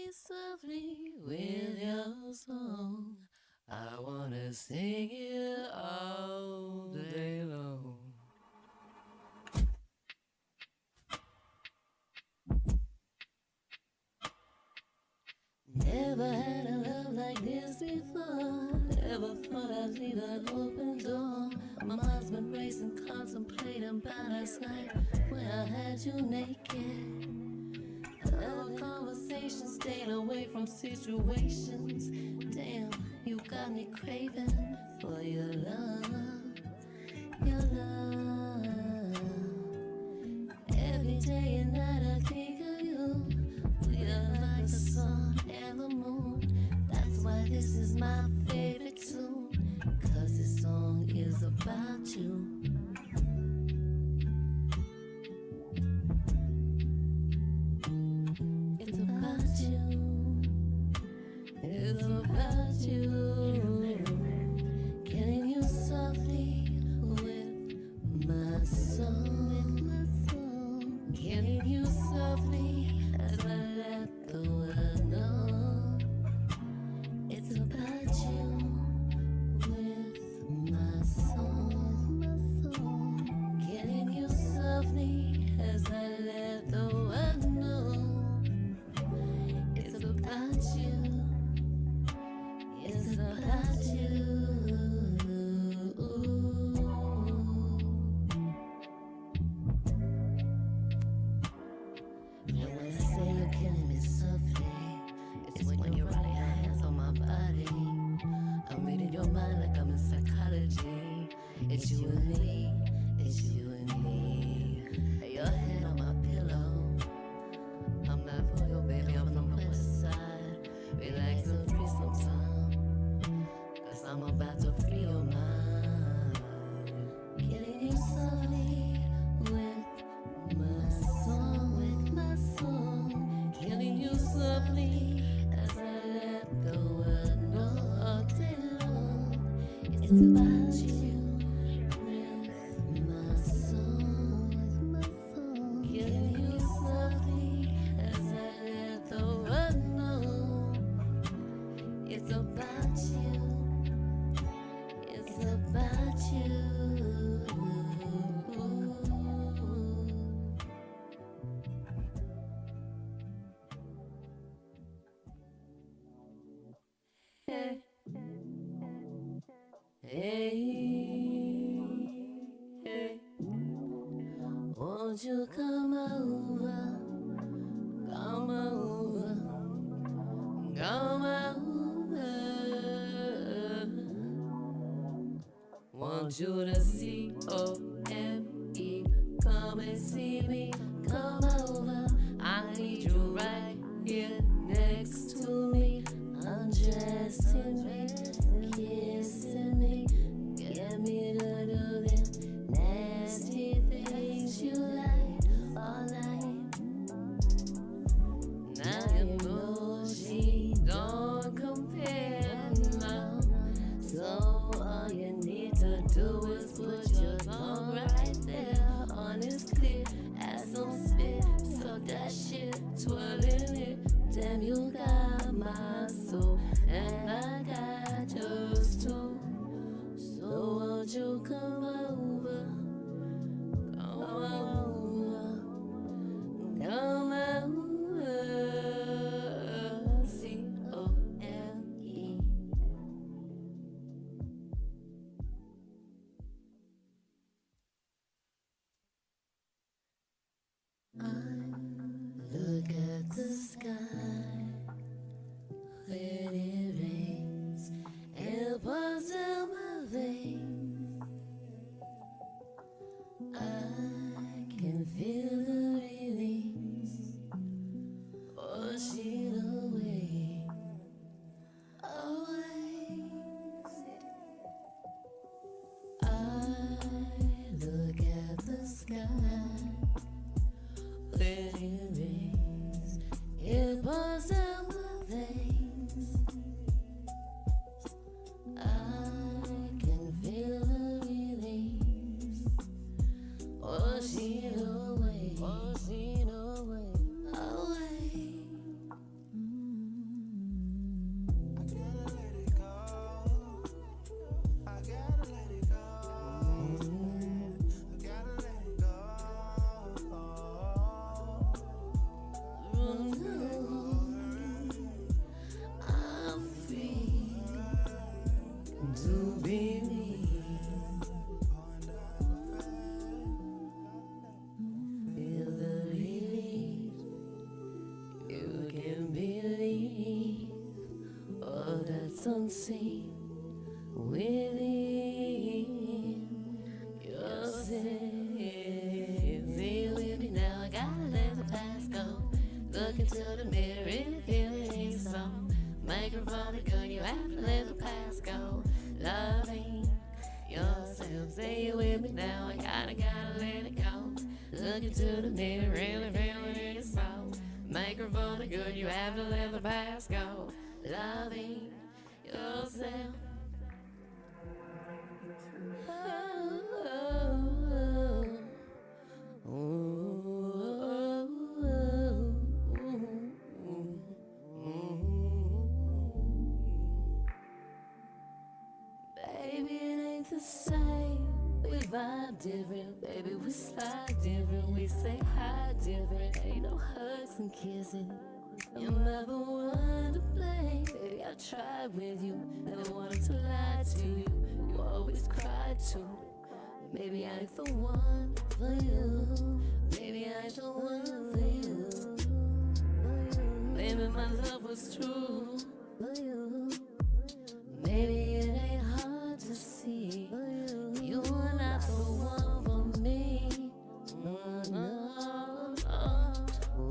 me softly with your song. I wanna sing it all day long. Never had a love like this before. Never thought I'd leave an open door. My mind's been racing, contemplating about last night when I had you naked. Never conversation, staying away from situations. Damn, you got me craving for your love, your love. Every day and night I think of you. We are like the sun and the moon. That's why this is my favorite tune. Cause this song is about you. It's about you. It's about you. Killing you softly with my song. Killing you softly as I let the world know. It's about you with my song. Killing you softly as I let the world know. It's about you. It's about you. And when I say you're killing me softly, it's when you're running your hands on my body. I'm reading your mind like I'm in psychology. It's you and me, it's you and me. Your head on my pillow. I'm not for you, baby, I'm from the west side. Relax and free sometime, cause I'm about to free your mind. Killing you softly with my song, with my song. Killing you softly as I let the world know all day long. It's about you with my song, killing you softly as I let the world know. It's about you. It's about you. Hey, hey, hey. Won't you come over? Come over. Come over. Want you to C-O-M-E. Come and see me. Come over. I need you right here next to me. Undressing me, kissing me, get me to do them nasty things you like all night. Now you know she don't compare now. So all you need to do is put your tongue right there on his clit, add some spit, suck that shit, twirling it. Damn, you got my soul, and I got yours too. So won't you come over? Come over. Come over. C-O-M-E. I look at the sky when it rains and it pours down my veins. I can feel the release, washing away, away. I look at the sky when unseen within yourself. Be with me now, I gotta let the past go. Look into the mirror and feel it ain't so. Microphone it good, you have to let the past go. Loving yourself, say it with me now, I gotta let it go. Look into the mirror, really feel it ain't so. Microphone it good, you have to let the past go. Loving yourself. Baby, it ain't the same. We vibe different, baby, we slide different. We say hi different, ain't no hugs and kissing. You're never one to blame. Baby, I tried with you, never wanted to lie to you. You always cried too. Maybe I ain't the one for you. Maybe I ain't the one for you. Maybe my love was true for you. Maybe it ain't hard to see. You are not the one for me.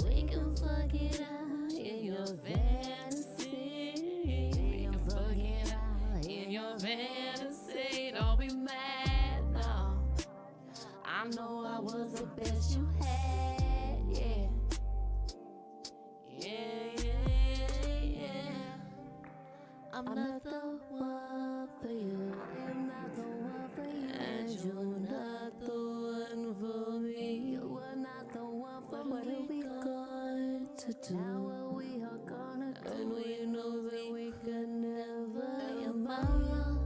We can fuck it out in your fantasy. We can fuck it out in your fantasy. Don't be mad, no. I know I was the best you had, yeah. I'm not the one for you. I'm not the one for you. And you're not the one for me. You are not the one for me. What are we going to do? Now what we are gonna do? And we know that we can never. Am I wrong?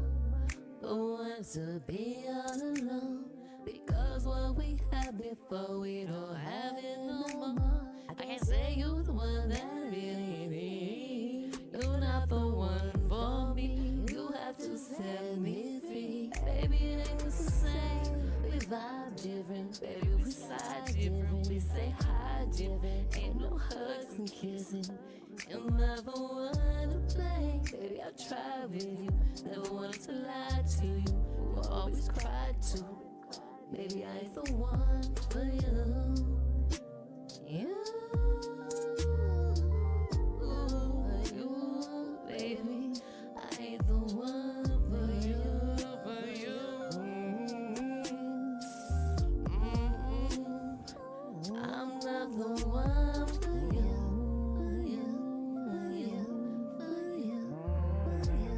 But want to be all alone. Because what we had before, we don't have it no more. I can't say you're the one that I really need. You're not the one for me. You have to set me free. Baby, it ain't the same. We vibe different. Baby, we side different. We say hi different. Ain't no hugs and kissing. You're never one to blame. Baby, I tried with you. Never wanted to lie to you. You always cried too. Maybe I ain't the one for you. You, baby, I ain't the one for you, for you. I'm not the one for you, for you, for you, for you, for you.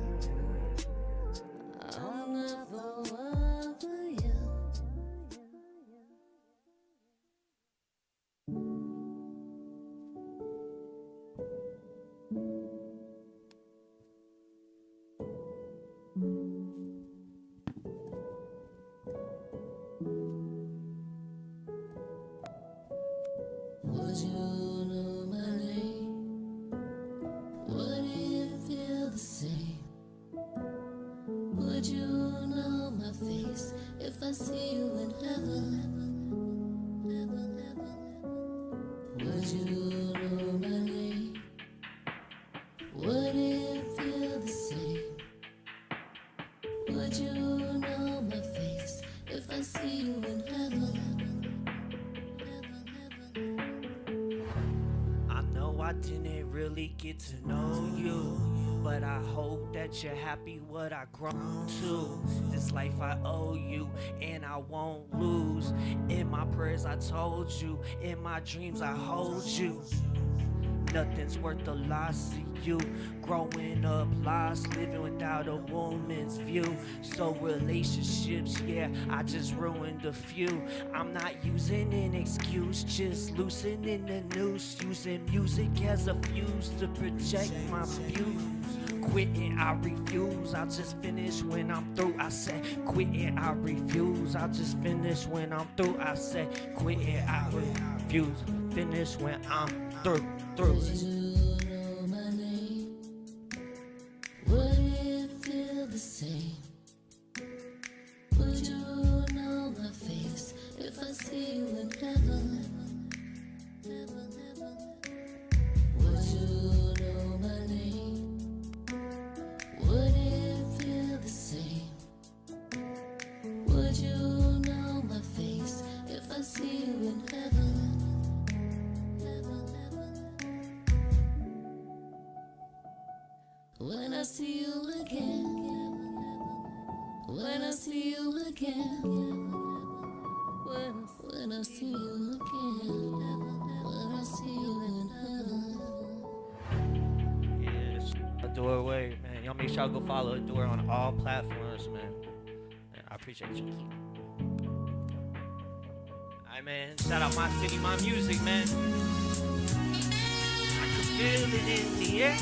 I'm not the one for you. Would you know my name? Would it feel the same? Would you know my face if I see you in heaven? Would you know my name? Would it feel the same? Would you know my face if I see you in heaven? I know I didn't really get to know you, but I hope that you're happy what I grown to. This life I owe you and I won't lose. In my prayers I told you, in my dreams I hold you. Nothing's worth the loss of you. Growing up lost, living without a woman's view. So relationships, yeah, I just ruined a few. I'm not using an excuse, just loosening the noose. Using music as a fuse to project my views. Quitting, I refuse, I'll just finish when I'm through. I said, quitting, I refuse, I'll just finish when I'm through. I said, quitting, I refuse, finish when I'm through. Would you know my name? Would it feel the same? Would you know my face if I see you in heaven? Would you know my name? I see you again, when I see you again, when I see you again, when I see you in heaven. Yeah, Odora Rae, man. Y'all make sure y'all go follow Odora on all platforms, man. I appreciate you. Alright, man. Shout out Mycitymymusic, man. I can feel it in the air.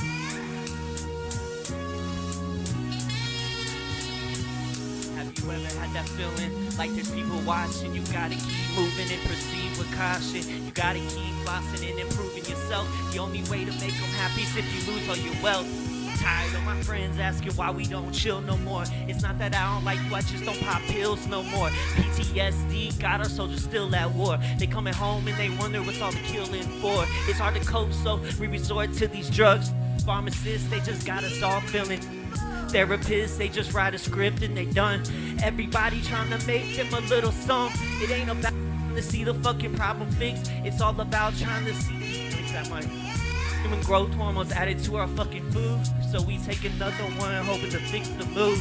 Have you ever had that feeling like there's people watching? You gotta keep moving and proceed with caution. You gotta keep flossing and improving yourself. The only way to make them happy is if you lose all your wealth. Tired of my friends asking why we don't chill no more. It's not that I don't like you, I just don't pop pills no more. PTSD got our soldiers still at war. They coming home and they wonder what's all the killing for. It's hard to cope, so we resort to these drugs. Pharmacists, they just got us all feeling. Therapists, they just write a script and they done. Everybody trying to make them a little song. It ain't about to see the fucking problem fixed. It's all about trying to see. Fix that mic. Human growth hormones added to our fucking food, so we take another one hoping to fix the mood.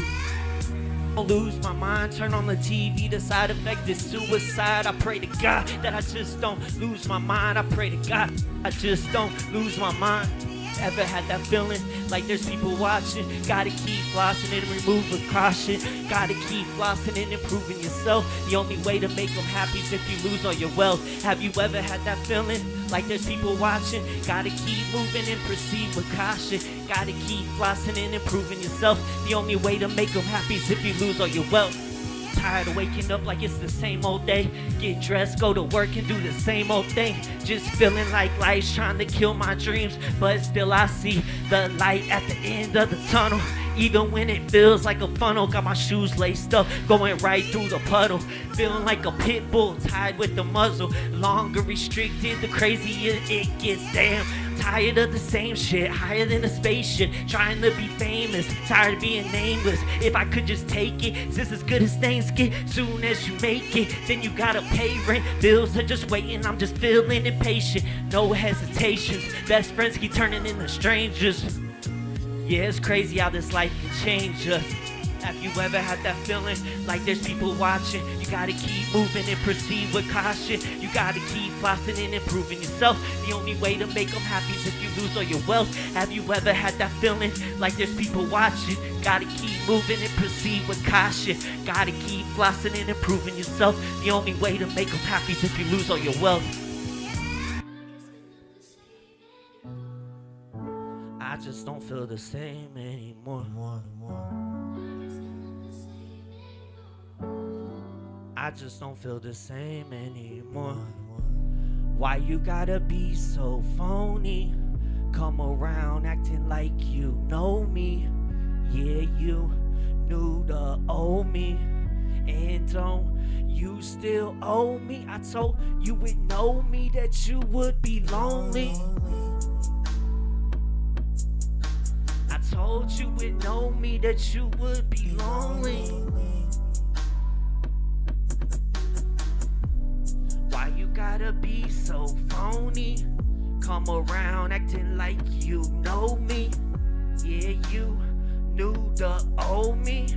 Don't lose my mind, turn on the TV, the side effect is suicide. I pray to God that I just don't lose my mind. I pray to God I just don't lose my mind. Ever had that feeling like there's people watching? Gotta keep flossing and remove the caution. Gotta keep flossing and improving yourself. The only way to make them happy is if you lose all your wealth. Have you ever had that feeling like there's people watching? Gotta keep moving and proceed with caution. Gotta keep flossing and improving yourself. The only way to make them happy is if you lose all your wealth. Tired of waking up like it's the same old day. Get dressed, go to work and do the same old thing. Just feeling like life's trying to kill my dreams, but still I see the light at the end of the tunnel. Even when it feels like a funnel, got my shoes laced up, going right through the puddle. Feeling like a pit bull tied with the muzzle. Longer restricted, the crazier it gets, damn. Tired of the same shit, higher than a spaceship, trying to be famous, tired of being nameless. If I could just take it, it's as good as things get. Soon as you make it, then you gotta pay rent. Bills are just waiting, I'm just feeling impatient. No hesitations, best friends keep turning into strangers. Yeah, it's crazy how this life can change us. Have you ever had that feeling like there's people watching? You gotta keep moving and proceed with caution. You gotta keep flossing and improving yourself. The only way to make them happy is if you lose all your wealth. Have you ever had that feeling like there's people watching? Gotta keep moving and proceed with caution. Gotta keep flossing and improving yourself. The only way to make them happy is if you lose all your wealth. I just don't feel the same anymore. I just don't feel the same anymore. Why you gotta be so phony? Come around acting like you know me. Yeah, you knew to owe me. And don't you still owe me? I told you would know me that you would be lonely. I told you would know me that you would be lonely. Why you gotta be so phony? Come around acting like you know me. Yeah, you knew to owe me.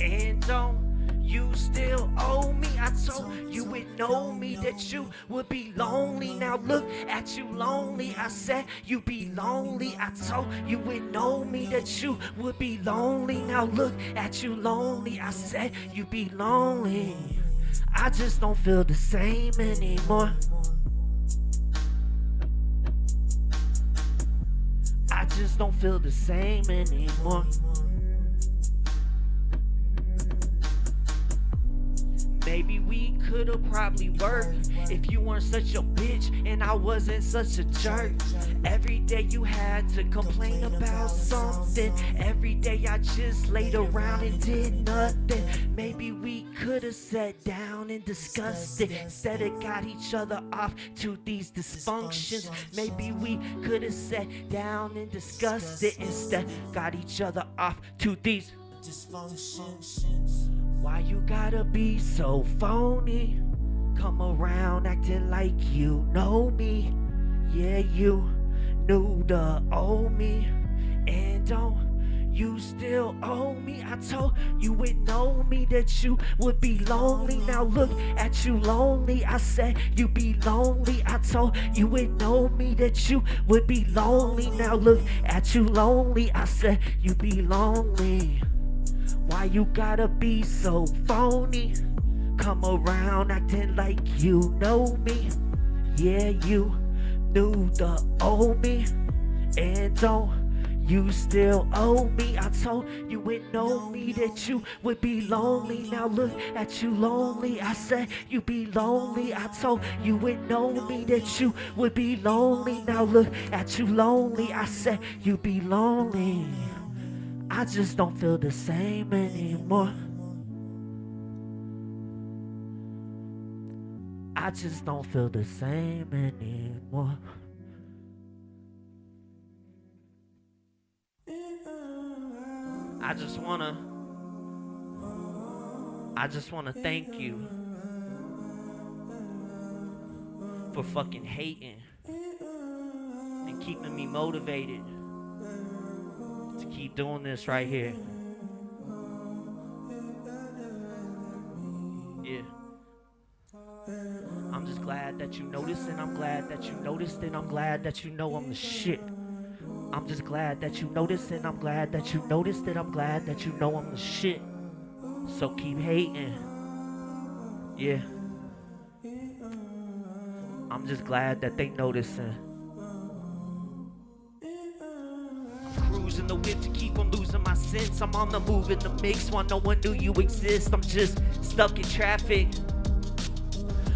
And don't you still owe me? I told you would know me that you would be lonely. Now look at you lonely. I said you'd be lonely. I told you would know me that you would be lonely. Now look at you lonely. I said you'd be lonely. I just don't feel the same anymore. I just don't feel the same anymore. Maybe we could've probably worked if you weren't such a bitch and I wasn't such a jerk. Every day you had to complain about something. Every day I just laid around and did nothing. Maybe we could've sat down and discussed it instead of got each other off to these dysfunctions. Maybe we could've sat down and discussed it instead got each other off to these dysfunctions. Why you gotta be so phony? Come around acting like you know me. Yeah, you knew to owe me. And don't you still owe me. I told you it know me that you would be lonely. Now look at you lonely. I said you be lonely. I told you it know me that you would be lonely. Now look at you lonely. I said you be lonely. Why you gotta be so phony? Come around acting like you know me. Yeah, you knew the old me. And don't you still owe me. I told you it know me that you would be lonely. Now look at you lonely. I said you be lonely. I told you it know me that you would be lonely. Now look at you lonely. I said you be lonely. I just don't feel the same anymore. I just don't feel the same anymore. I just wanna thank you for fucking hating and keeping me motivated to keep doing this right here. Yeah. I'm just glad that you noticed, and I'm glad that you noticed, and I'm glad that you know I'm the shit. I'm just glad that you noticed, and I'm glad that you noticed, and I'm glad that you know I'm the shit. So keep hating. Yeah. I'm just glad that they noticing. Cruising the whip to keep on losing my sense. I'm on the move in the mix while no one knew you exist. I'm just stuck in traffic,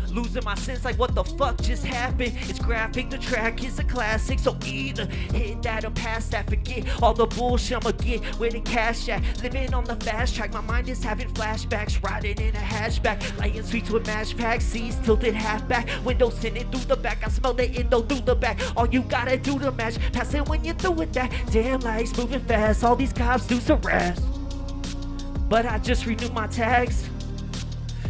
losing my sense like what the fuck just happened. It's graphic, the track is a classic. So either hit that or pass that. Forget all the bullshit, I'ma get where the cash at. Living on the fast track, my mind is having flashbacks. Riding in a hatchback, laying sweets with mash packs. Seats tilted half back, windows tinted through the back. I smell the endo through the back. All you gotta do to match, pass it when you're through with that. Damn lights moving fast, all these cops do harass. But I just renewed my tags,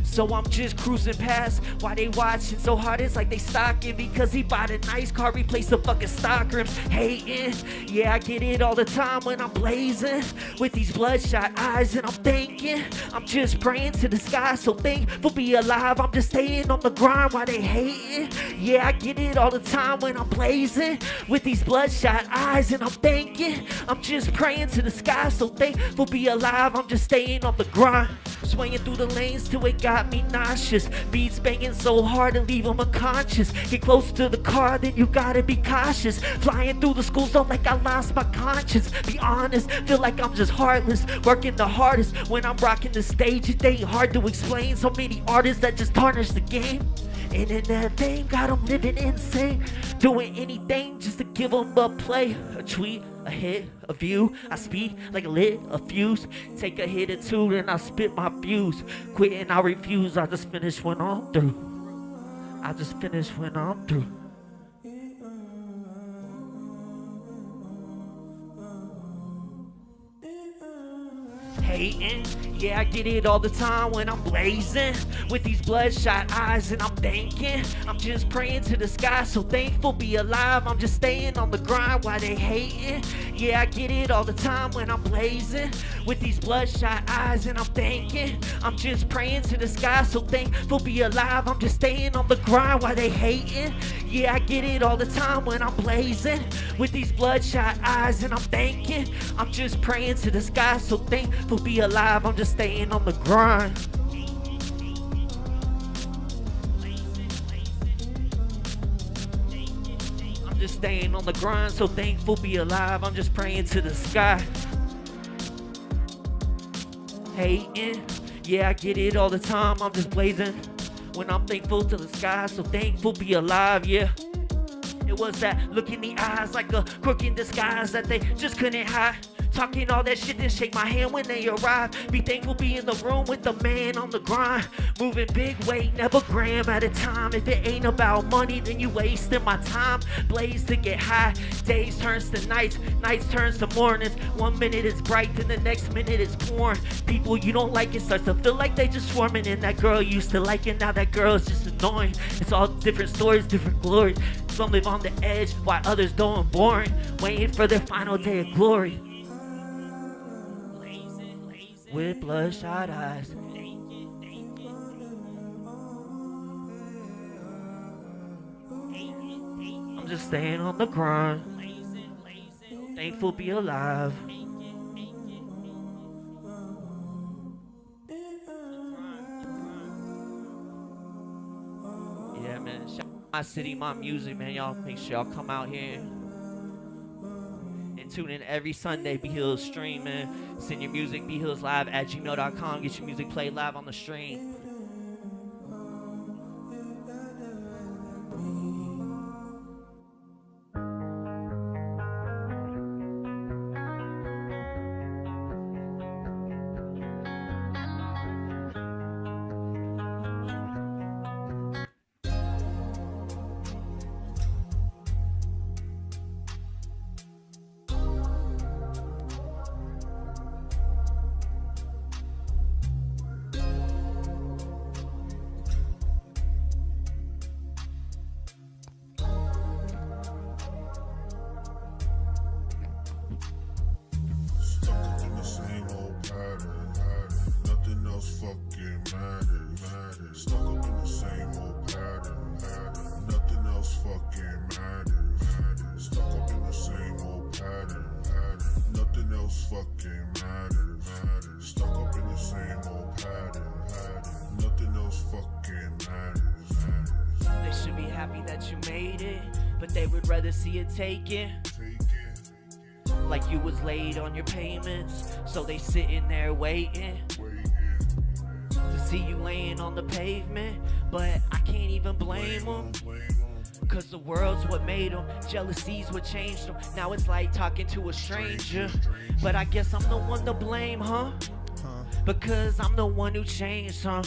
so I'm just cruising past. Why they watching so hard? It's like they stalking because he bought a nice car, replaced the fucking stock rims. Hating, yeah, I get it all the time when I'm blazing with these bloodshot eyes, and I'm thinking, I'm just praying to the sky, so thankful be alive. I'm just staying on the grind while they hating. Yeah, I get it all the time when I'm blazing with these bloodshot eyes, and I'm thinking, I'm just praying to the sky, so thankful be alive. I'm just staying on the grind, swinging through the lanes till it got me nauseous. Beats banging so hard and leave them unconscious. Get close to the car, then you gotta be cautious. Flying through the school zone like I lost my conscience. Be honest, feel like I'm just heartless, working the hardest when I'm rocking the stage. It ain't hard to explain, so many artists that just tarnish the game. Internet fame got them living insane, doing anything just to give them a play. A tweet, a hit, a view. I speak like a lit, a fuse. Take a hit or two, then I spit my views. Quit and I refuse. I just finish when I'm through. I just finish when I'm through. Hating, yeah, I get it all the time when I'm blazing with these bloodshot eyes, and I'm thinking, I'm just praying to the sky, so thankful be alive. I'm just staying on the grind while they hating. Yeah, I get it all the time when I'm blazing with these bloodshot eyes, and I'm thinking, I'm just praying to the sky, so thankful be alive. I'm just staying on the grind while they hating. Yeah, I get it all the time when I'm blazing with these bloodshot eyes, and I'm thinking, I'm just praying to the sky, so thankful be alive. I'm just staying on the grind. I'm just staying on the grind, so thankful be alive. I'm just praying to the sky. Hating, yeah, I get it all the time. I'm just blazing when I'm thankful to the sky, so thankful be alive. Yeah, it was that look in the eyes like a crook in disguise that they just couldn't hide. Talking all that shit, then shake my hand when they arrive. Be thankful, be in the room with the man on the grind. Moving big weight, never gram at a time. If it ain't about money, then you wasting my time. Blaze to get high, days turns to nights, nights turns to mornings. 1 minute it's bright, then the next minute it's pouring. People you don't like, it starts to feel like they just swarming. And that girl you used to like, and now that girl is just annoying. It's all different stories, different glories. Some live on the edge, while others doing boring, waiting for their final day of glory. with bloodshot eyes. I'm just staying on the grind. Thankful to be alive. Yeah, man. Shout out Mycitymymusic, man. Y'all make sure y'all come out here and tune in every Sunday. Bhillz stream, man. Send your music, bhillzlive@gmail.com. Get your music played live on the stream. See it taken, like you was late on your payments, so they sitting there waiting to see you laying on the pavement. But I can't even blame them, cause the world's what made them, jealousy's what changed them. Now it's like talking to a stranger, but I guess I'm the one to blame, huh? Because I'm the one who changed, huh?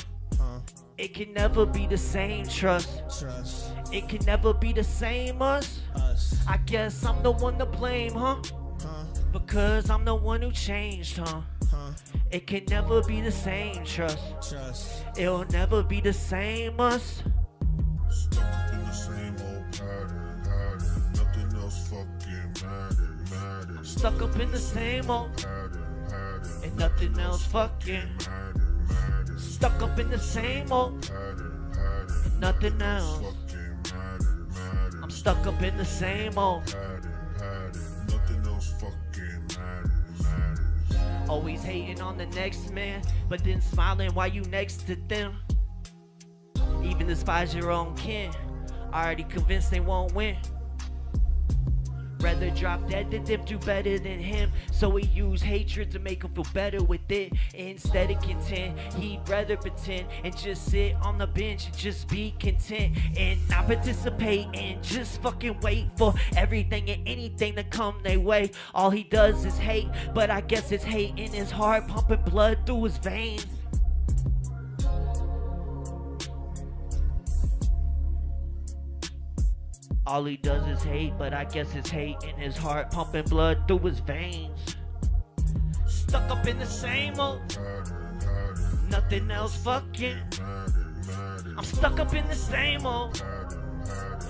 It can never be the same, trust. It can never be the same, us. I guess I'm the one to blame, huh? Because I'm the one who changed, huh? It can never be the same, trust. It'll never be the same, us. Stuck up in the same old pattern. Nothing else fucking matters. Stuck up in the same old pattern. And nothing else fucking matters. Stuck up in the same old pattern. Nothing else. Matters. I'm stuck up in the same old pattern. Nothing else fucking matters. Always hating on the next man, but then smiling while you next to them. Even despise your own kin, already convinced they won't win. Rather drop dead than them do better than him. So he used hatred to make him feel better with it. Instead of content, he'd rather pretend and just sit on the bench and just be content and not participate and just fucking wait for everything and anything to come their way. All he does is hate, but I guess it's hate in his heart, pumping blood through his veins. All he does is hate, but I guess it's hate in his heart, pumping blood through his veins. Stuck up in the same old nothing else fucking. I'm stuck up in the same old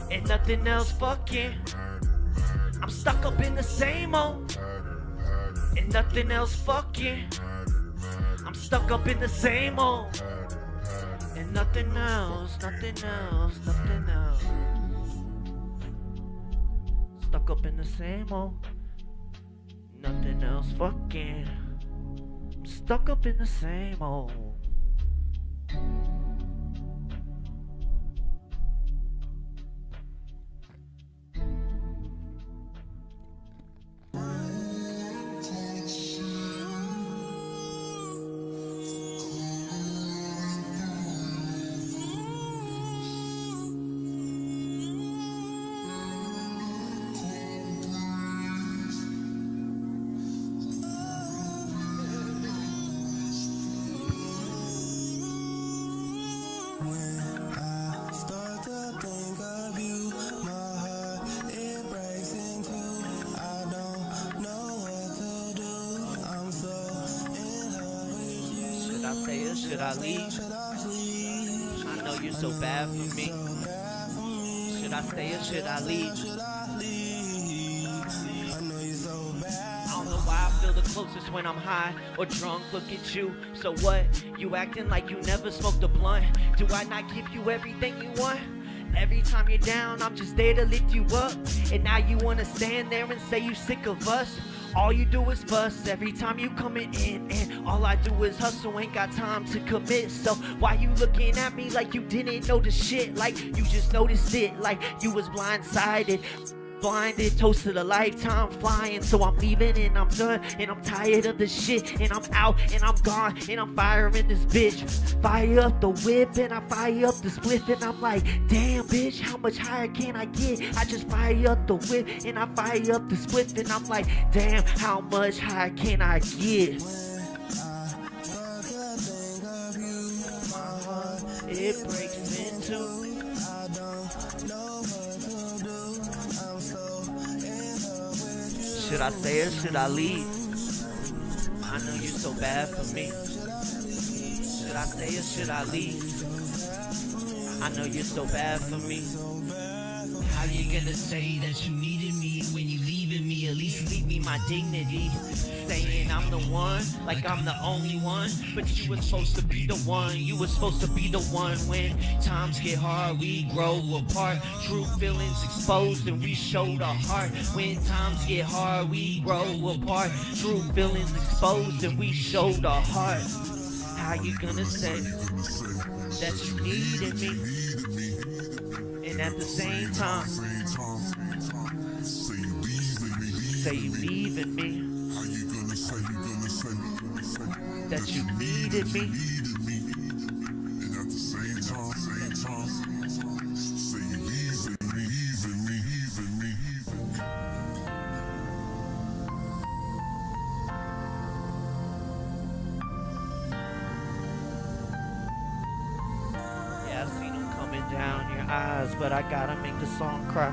and nothing else fucking. I'm stuck up in the same old and nothing else fucking. I'm stuck up in the same old and nothing else, nothing else, nothing else. Stuck up in the same old, nothing else fucking. I'm stuck up in the same old. Should I leave? I know you're so bad for me. Should I stay or should I leave? I don't know why I feel feel the closest when I'm high or drunk. Look at you, so what? You acting like you never smoked a blunt. Do I not give you everything you want? Every time you're down, I'm just there to lift you up. And now you wanna stand there and say you sick of us? All you do is fuss every time you coming in, and all I do is hustle, ain't got time to commit. So why you looking at me like you didn't know the shit? Like you just noticed it, like you was blindsided. Blinded, toast to the lifetime flying. So I'm leaving and I'm done and I'm tired of the shit. And I'm out and I'm gone and I'm firing this bitch. Fire up the whip and I fire up the spliff. And I'm like, damn bitch, how much higher can I get? I just fire up the whip and I fire up the spliff. And I'm like, damn, how much higher can I get? It breaks into. I don't know what to do. I'm so in love with you. Should I say it? Should I leave? I know you're so bad for me. Should I say it? Should I leave? I know you're so bad for me. How you gonna say that you needed me when you leaving me? At least leave me my dignity. Saying I'm the one, like I'm the only one. But you were supposed to be the one. You were supposed to be the one. When times get hard, we grow apart. True feelings exposed and we showed our heart. When times get hard, we grow apart. True feelings exposed and we showed our heart. How you gonna say that you needed me? And at the same time, say you leaving me. That you needed me. And at the same time, say you leaving me. Yeah, I seen them coming down your eyes, but I gotta make the song cry.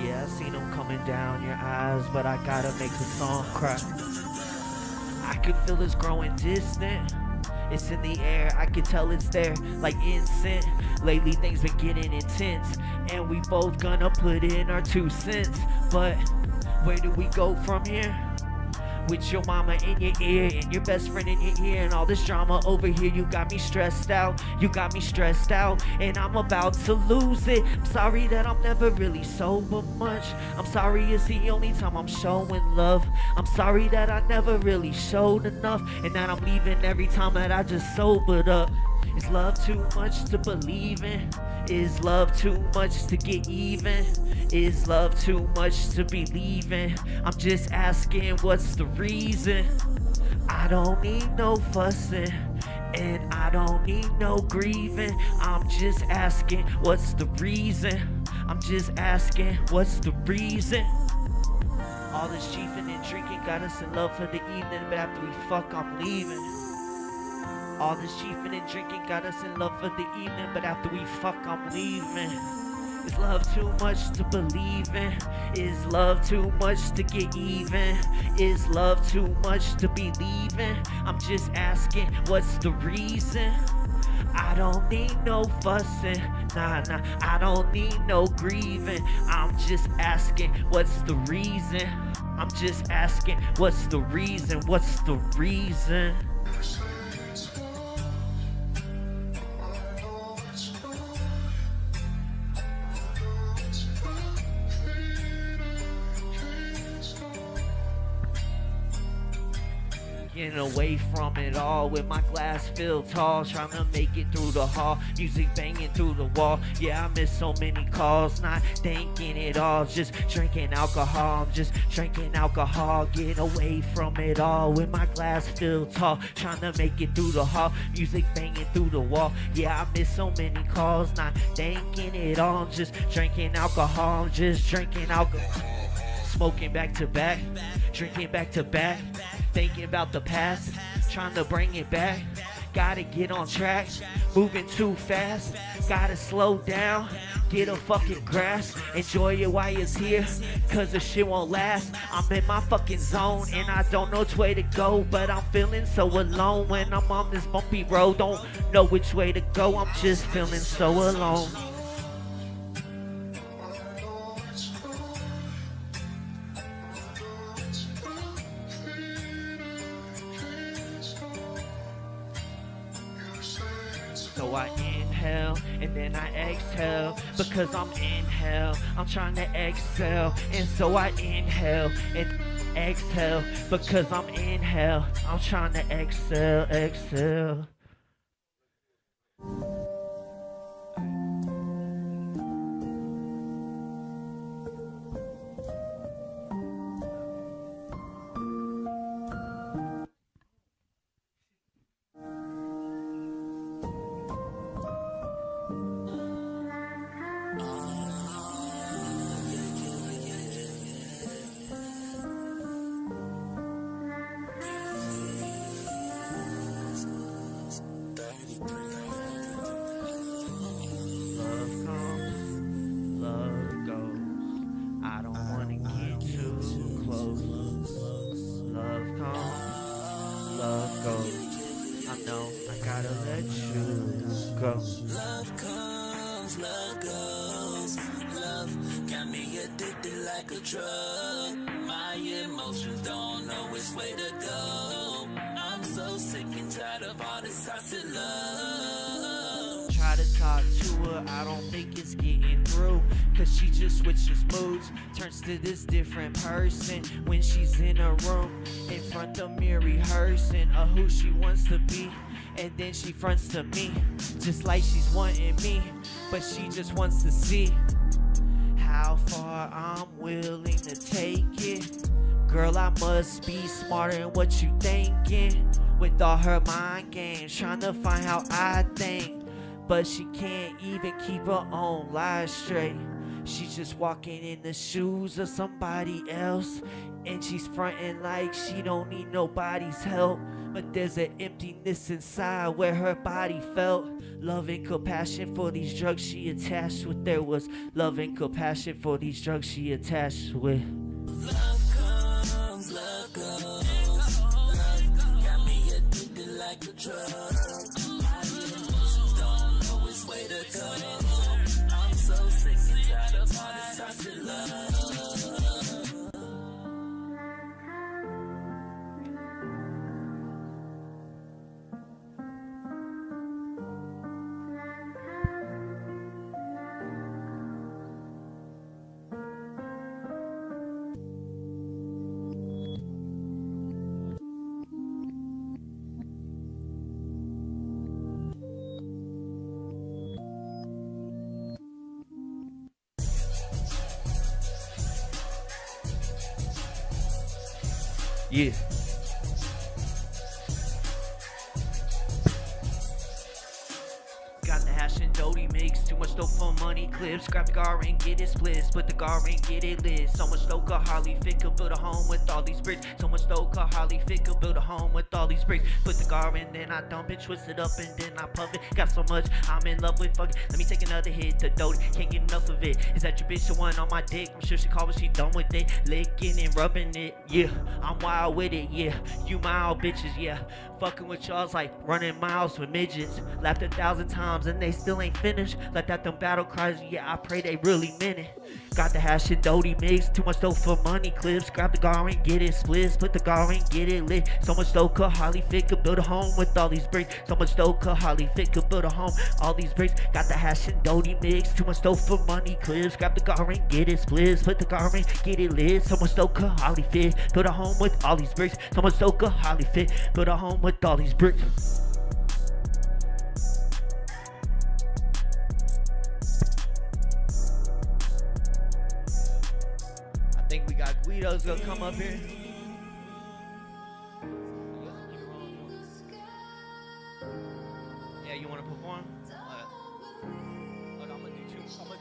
Yeah, I seen them coming down your eyes, but I gotta make the song cry. I could feel it's growing distant. It's in the air, I can tell it's there, like incense. Lately things been getting intense, and we both gonna put in our 2 cents. But where do we go from here? With your mama in your ear and your best friend in your ear and all this drama over here, you got me stressed out. You got me stressed out and I'm about to lose it. I'm sorry that I'm never really sober much. I'm sorry it's the only time I'm showing love. I'm sorry that I never really showed enough, and that I'm leaving every time that I just sobered up. Is love too much to believe in? Is love too much to get even? Is love too much to be leaving? I'm just asking, what's the reason? I don't need no fussing, and I don't need no grieving. I'm just asking, what's the reason? I'm just asking, what's the reason? All this chiefing and drinking got us in love for the evening, but after we fuck, I'm leaving. All this chiefing and drinking got us in love for the evening, but after we fuck, I'm leaving. Is love too much to believe in? Is love too much to get even? Is love too much to be leaving? I'm just asking, what's the reason? I don't need no fussing, nah, I don't need no grieving. I'm just asking, what's the reason? I'm just asking, what's the reason? What's the reason? Getting away from it all with my glass filled tall, trying to make it through the hall, music banging through the wall. Yeah, I miss so many calls, not thinking it all, just drinking alcohol. I'm just drinking alcohol, getting away from it all with my glass filled tall, trying to make it through the hall, music banging through the wall. Yeah, I miss so many calls, not thinking it all. I'm just drinking alcohol, I'm just drinking alcohol. Smoking back to back, drinking back to back, thinking about the past, trying to bring it back. Gotta get on track, moving too fast, gotta slow down, get a fucking grasp, enjoy it while it's here, cause the shit won't last. I'm in my fucking zone and I don't know which way to go, but I'm feeling so alone when I'm on this bumpy road. Don't know which way to go, I'm just feeling so alone. so I inhale and then I exhale, because I'm in hell, I'm trying to excel. And so I inhale and exhale, because I'm in hell, I'm trying to exhale. Try to talk to her, I don't think it's getting through, cause she just switches moods, turns to this different person when she's in a room in front of me rehearsing of who she wants to be. And then she fronts to me just like she's wanting me, but she just wants to see how far I'm willing to take it. Girl, I must be smarter than what you thinking, with all her mind games, trying to find how I think. But she can't even keep her own life straight. She's just walking in the shoes of somebody else, and she's fronting like she don't need nobody's help. But there's an emptiness inside where her body felt. Love and compassion for these drugs she attached with. There was love and compassion for these drugs she attached with. Love comes, love goes. Love got me addicted like a drug. My emotions don't know which way to go. I'm so sick and tired of all this toxic love. Yeah. Got the hash and Dodie mix, too much dope for money clips. Grab the gar and get it split, split the gar and get it lit. So much dope could hardly fit, could build a home with all these bricks. So much dope could hardly fit, could build a home with all these bricks. Put the gar in, then I dump it, twist it up, and then I puff it. Got so much, I'm in love with fucking. Let me take another hit to Dodie, can't get enough of it. Is that your bitch, the one on my dick? I'm sure she called when she done with it. Licking and rubbing it, yeah. I'm wild with it, yeah. You mild bitches, yeah. Fucking with y'all's like running miles with midgets. Laughed 1,000 times and they still ain't finished. Let out them battle cries, yeah, I pray they really meant it. Got the hash and Dodie mix, too much dope for money clips. Grab the gar and get it split, split the gar and get it lit. So much dope could hardly fit, could build a home with all these bricks. So much dope could hardly fit, could build a home, all these bricks. Got the hash and Dodie mix, too much dope for money clips. Grab the gar and get it split, split the gar and get it lit. So much dope could hardly fit, build a home with all these bricks. So much dope could hardly fit, build a home with all these bricks. I think we got Guido's gonna come up here. Yeah, you wanna perform? I'm gonna do two more.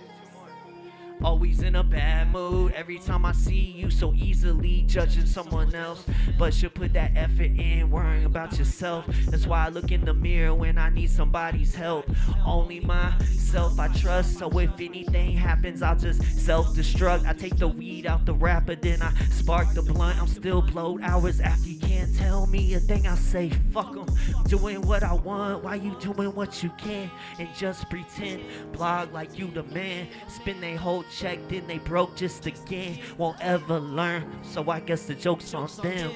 Always in a bad mood every time I see you, so easily judging someone else. But you put that effort in, worrying about yourself. That's why I look in the mirror when I need somebody's help. Only myself I trust, so if anything happens, I'll just self-destruct. I take the weed out the wrapper, then I spark the blunt. I'm still blowed hours after. You can't tell me a thing, I say fuck 'em. Doing what I want, why you doing what you can? And just pretend, blog like you the man. Spend they whole check, then they broke just again. Won't ever learn, so I guess the joke's on them.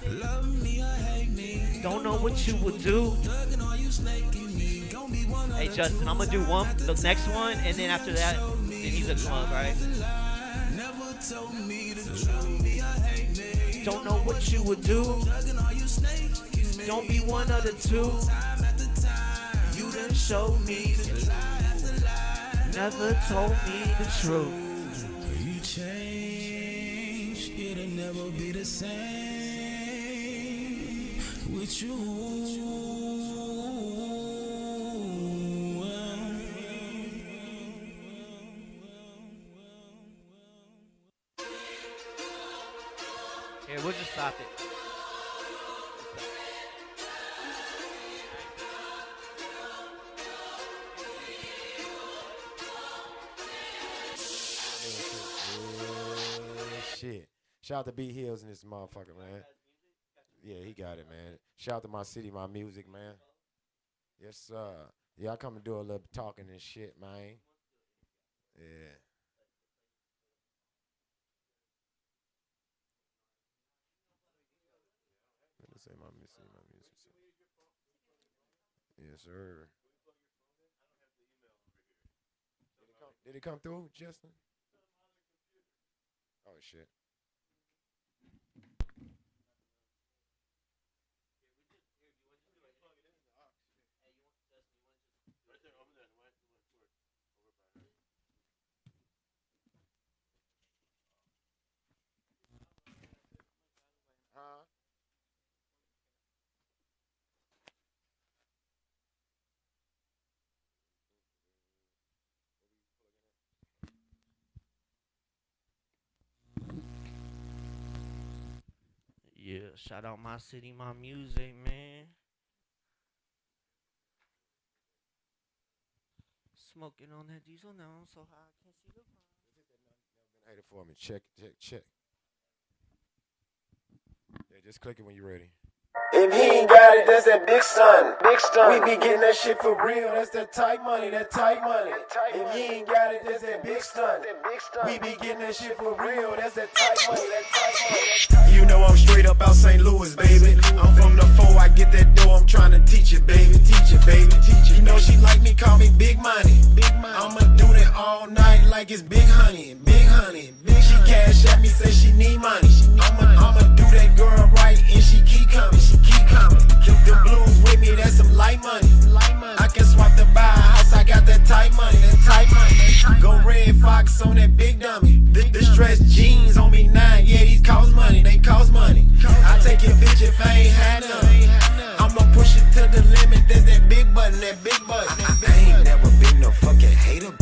Love me or hate me. Don't know what you would do. Thugging or you snaking me. Gon' be Hey Justin, I'm gonna do the next one, and then after that, then he's a club, right? Don't know what you would do. Don't be one of the two. You done showed me the lie. Never told me the truth. You change, it'll never be the same with you. Here, we'll just stop it. Shit. Shout out to Bhillz in this motherfucker, man. Yeah, he got it, man. Shout out to Mycitymymusic, man. Yes, sir. Yeah, I come and do a little talking and shit, man. Yeah. Let me say Mycitymymusic. Yes, sir. Did it come through, Justin? Oh, shit. Huh? Yeah, shout out Mycitymymusic, man. Smoking on that diesel now, I'm so high I can't see the front. Hate it for me. Check. Yeah, just click it when you're ready. If he ain't got it, that's that big stun. We be getting that shit for real. That's that tight money, If he ain't got it, that's that big stun. We be getting that shit for real. That's that tight money, You know I'm straight up out St. Louis, baby. I'm from the 4, I get that dough. I'm trying to teach it, baby. You know she like me, call me Big Money. I'ma do that all night like it's Big Honey. She cash at me, say she need money. I'ma do that girl right, and she keep coming. Keep the blues with me, that's some light money. I can swap to buy a house, I got that tight money. Go Red Fox on that big dummy. The stretch jeans on me 9, yeah, these cost money. They cost money. I take your bitch if I ain't had none. I'ma push it to the limit, there's that big button. I ain't never been no fucking hater,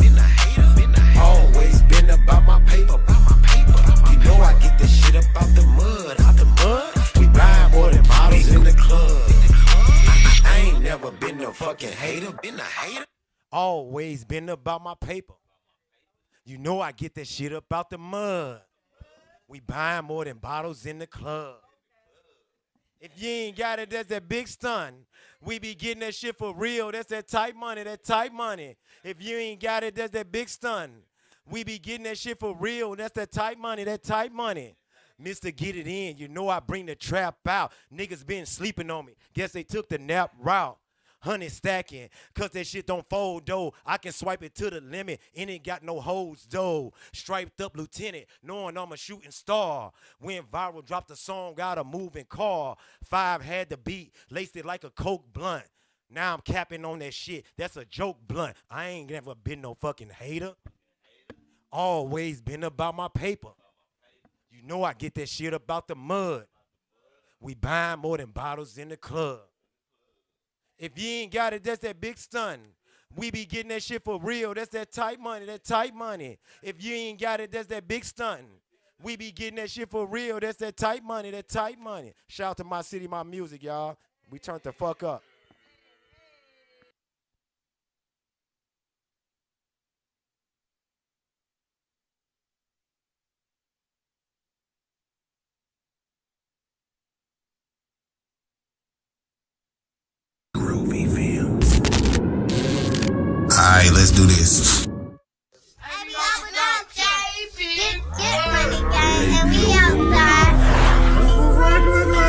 always been about my paper. You know I get this shit up out the mud. We buy more than bottles in the club. I ain't never been no fucking hater, always been about my paper. You know I get that shit up out the mud. We buy more than bottles in the club. If you ain't got it, that's that big stun. We be getting that shit for real. That's that tight money. If you ain't got it, that's that big stun. We be getting that shit for real. That's that tight money. Mr. Get It In, you know I bring the trap out. Niggas been sleeping on me. Guess they took the nap route. Honey stacking, cause that shit don't fold, though. I can swipe it to the limit, and ain't got no hoes, though. Striped up lieutenant, knowing I'm a shooting star. Went viral, dropped a song, got a moving car. 5 had the beat, laced it like a Coke blunt. Now I'm capping on that shit, that's a joke blunt. I ain't never been no fucking hater. Always been about my paper. You know I get that shit about the mud. We buying more than bottles in the club. If you ain't got it, that's that big stun. We be getting that shit for real. That's that tight money. If you ain't got it, that's that big stun. We be getting that shit for real. That's that tight money. Shout out to Mycitymymusic, y'all. We turned the fuck up. Alright, let's do this.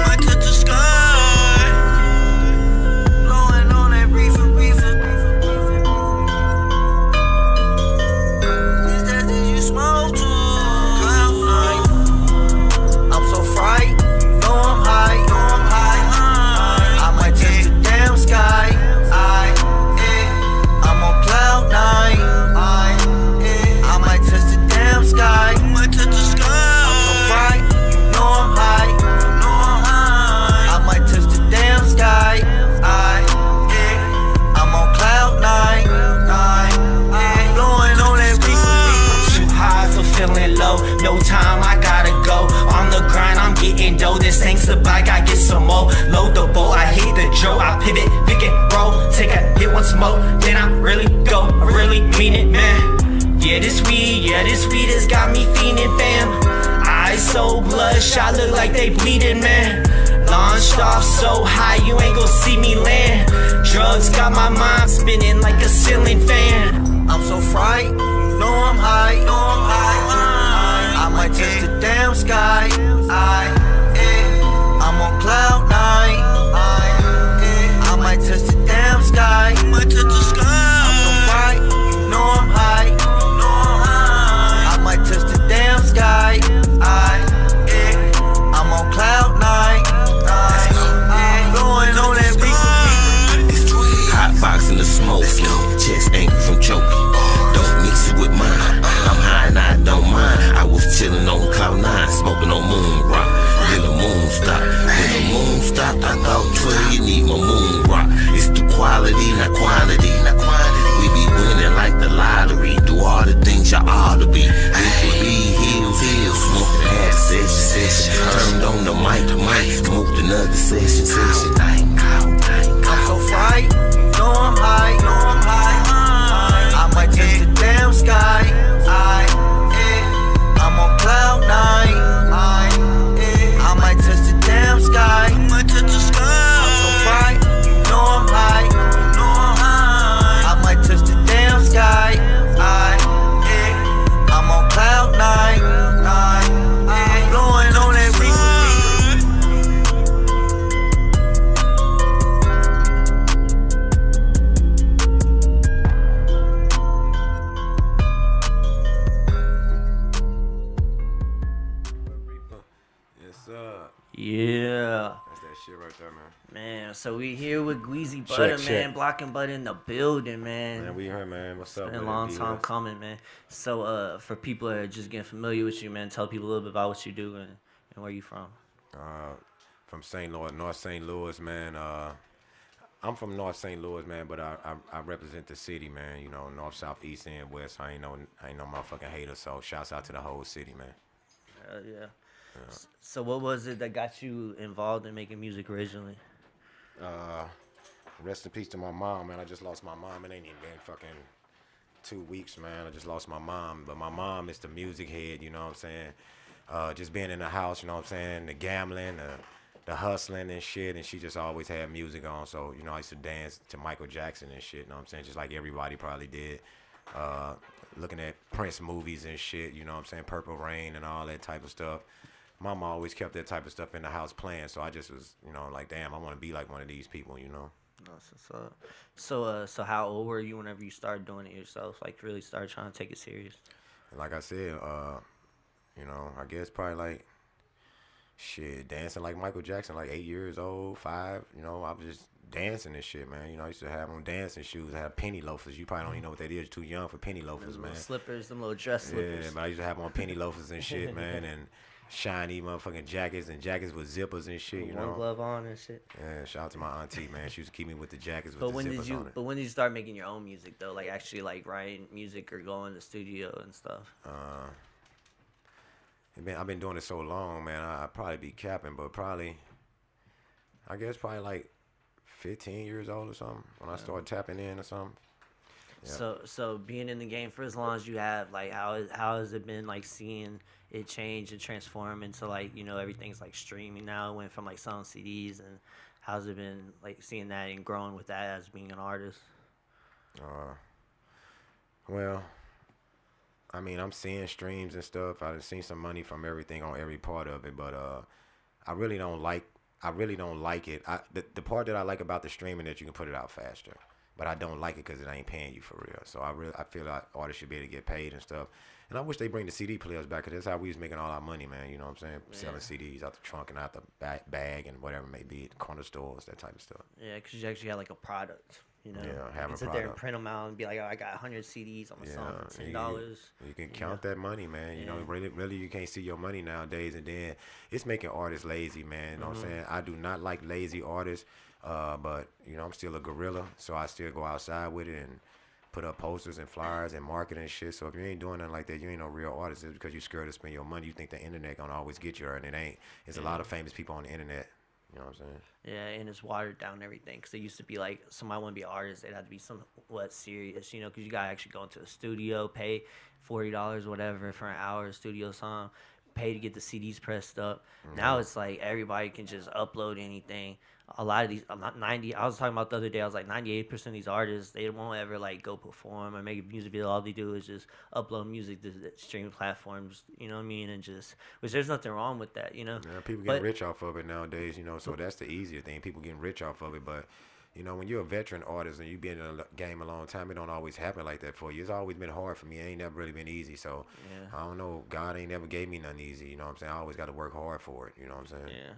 I touch the sky, blowing on that reefer. some more. Load the bowl, I hit the Joe. I pivot, pick and roll. Take a hit once more, then I really go. I really mean it, man. Yeah, this weed has got me fiending, fam. Eyes so bloodshot, look like they bleeding, man. Launched off so high, you ain't gon' see me land. Drugs got my mind spinning like a ceiling fan. I'm so fried, you know I'm high, I might touch the damn sky. I'm on cloud nine. I might touch the damn sky. I'm so fried, you know I'm high. I might touch the damn sky. I'm on cloud nine. Blowing on that Hot box in the smoke, chest angry from choking. Don't mix it with mine. I'm high and I don't mind. I was chillin' on cloud nine, smoking on moon rock. Then the moon stopped. I thought, Trey, you need my moon rock. It's the quality, not quantity. We be winning like the lottery. Do all the things you ought to be. We could be heels, smoking half session. Turned on the mic, smoked another session. I'm so fried, you know I'm high. I might touch the damn sky. I'm on cloud nine. I might touch the damn sky. I'm so fried, you know I'm high. I might touch the damn sky. I'm on cloud nine. I'm blowing on that Yeah. That's that shit right there, man. Man, so we here with Gezy Butter, man. Blocking Butter in the building, man. Man, we here, man. What's up? It's been a long time coming, man. So, for people that are just getting familiar with you, man, tell people a little bit about what you do and where you from. From St. Louis, North St. Louis, man. I'm from North St. Louis, man, but I represent the city, man. You know, North, South, East, and West. I ain't no motherfucking hater. So, shouts out to the whole city, man. Yeah. So what was it that got you involved in making music originally? Rest in peace to my mom, man. I just lost my mom. It ain't even been fucking 2 weeks, man. I just lost my mom. But my mom is the music head, you know what I'm saying? Just being in the house, you know what I'm saying? The gambling, the hustling and shit. And she just always had music on. So, you know, I used to dance to Michael Jackson and shit, you know what I'm saying? Just like everybody probably did. Looking at Prince movies and shit, you know what I'm saying? Purple Rain and all that type of stuff. Mama always kept that type of stuff in the house playing, so I just was, you know, like, damn, I want to be like one of these people, you know. So how old were you whenever you started doing it yourself? Like, really started trying to take it serious? And like I said, you know, I guess probably like, shit, dancing like Michael Jackson, like 8 years old, 5, you know, I was just dancing and shit, man. You know, I used to have on dancing shoes. I have penny loafers. You probably don't even know what that is. You're too young for penny loafers, man. Slippers, them little dress slippers. Yeah, but I used to have on penny loafers and shit, man, and shiny motherfucking jackets and jackets with zippers and shit, you know. One glove on and shit. Yeah, shout out to my auntie, man. She used to keep me with the jackets with But the zippers on it. But when did you start making your own music though? Like actually like writing music or going to the studio and stuff? I've been doing it so long, man. I'd probably be capping, but I guess probably like 15 years old or something when I started tapping in or something. Yeah. So being in the game for as long as you have, like how has it been like seeing it change and transform into like, you know, everything's like streaming now. It went from like selling CDs, and how's it been like seeing that and growing with that as being an artist? Well, I mean, I'm seeing streams and stuff. I've seen some money from everything on every part of it, but I really don't like it. The part that I like about the streaming that you can put it out faster, but I don't like it because it ain't paying you for real. So I feel like artists should be able to get paid and stuff. And I wish they bring the CD players back, because that's how we was making all our money, man. You know what I'm saying? Yeah. Selling CDs out the trunk and out the bag and whatever it may be, the corner stores, that type of stuff. Yeah, because you actually had like a product. You know, yeah, have you a sit product. there and print them out and be like, oh, I got 100 CDs. I'm going to sell them for $10. You can count that money, man. You know, really you can't see your money nowadays. And then it's making artists lazy, man. You know what I'm saying? I do not like lazy artists, but, you know, I'm still a gorilla, so I still go outside with it and put up posters and flyers and market and shit. So if you ain't doing nothing like that, you ain't no real artist. It's because you're scared to spend your money. You think the internet going to always get you, and it ain't. There's a lot of famous people on the internet. You know what I'm saying? Yeah, and it's watered down and everything. Because it used to be like somebody want to be an artist, they'd have to be somewhat serious, you know, because you got to actually go into a studio, pay $40 whatever for an hour studio song, pay to get the CDs pressed up. Now it's like everybody can just upload anything. A lot of these, I'm not 90. I was talking about the other day. I was like 98% of these artists, they won't ever like go perform or make a music video. All they do is just upload music to the streaming platforms. You know what I mean? And just, which there's nothing wrong with that. You know. Yeah, people getting rich off of it nowadays. You know, so that's the easier thing. People getting rich off of it, but. You know, when you're a veteran artist and you've been in the game a long time, it don't always happen like that for you. It's always been hard for me. It ain't never really been easy. So, I don't know. God ain't never gave me nothing easy. You know what I'm saying? I always got to work hard for it. You know what I'm saying? Yeah.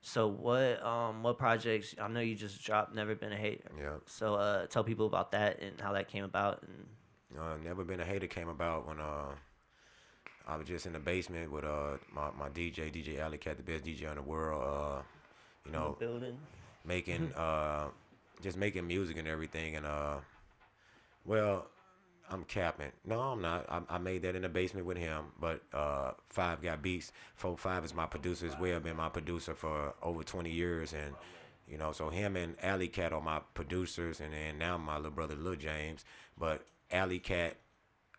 So what projects? I know you just dropped "Never Been a Hater." Yeah. So tell people about that and how that came about. And "Never Been a Hater" came about when I was just in the basement with my DJ Alicat, the best DJ in the world. You know, building. Making just making music and everything, and well, I'm capping. No, I'm not. I made that in the basement with him, but 5 got beats. 5 is my producer as well. Been my producer for over 20 years, and you know, so him and Alicat are my producers, and then now my little brother Lil James. But Alicat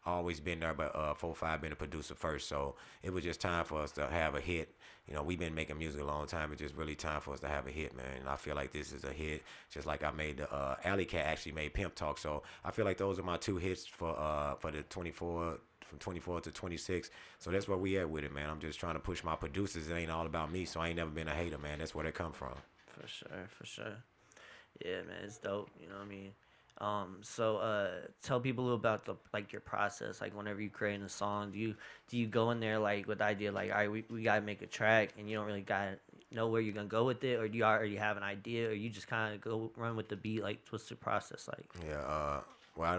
always been there, but 4-5 been a producer first, so it was just time for us to have a hit. You know, we've been making music a long time. It's just really time for us to have a hit, man. And I feel like this is a hit, just like I made the Alicat actually made Pimp Talk. So I feel like those are my 2 hits for the 24, from 24 to 26. So that's where we at with it, man. I'm just trying to push my producers. It ain't all about me, so I ain't never been a hater, man. That's where they come from. For sure. Yeah, man, it's dope. You know what I mean? Tell people a little about your process. Like whenever you create a song, do you go in there like with the idea like, all right, we gotta make a track, and you don't really gotta know where you're gonna go with it, or do you already have an idea, or you just kind of go run with the beat? Like, what's the process like? Yeah. Well, I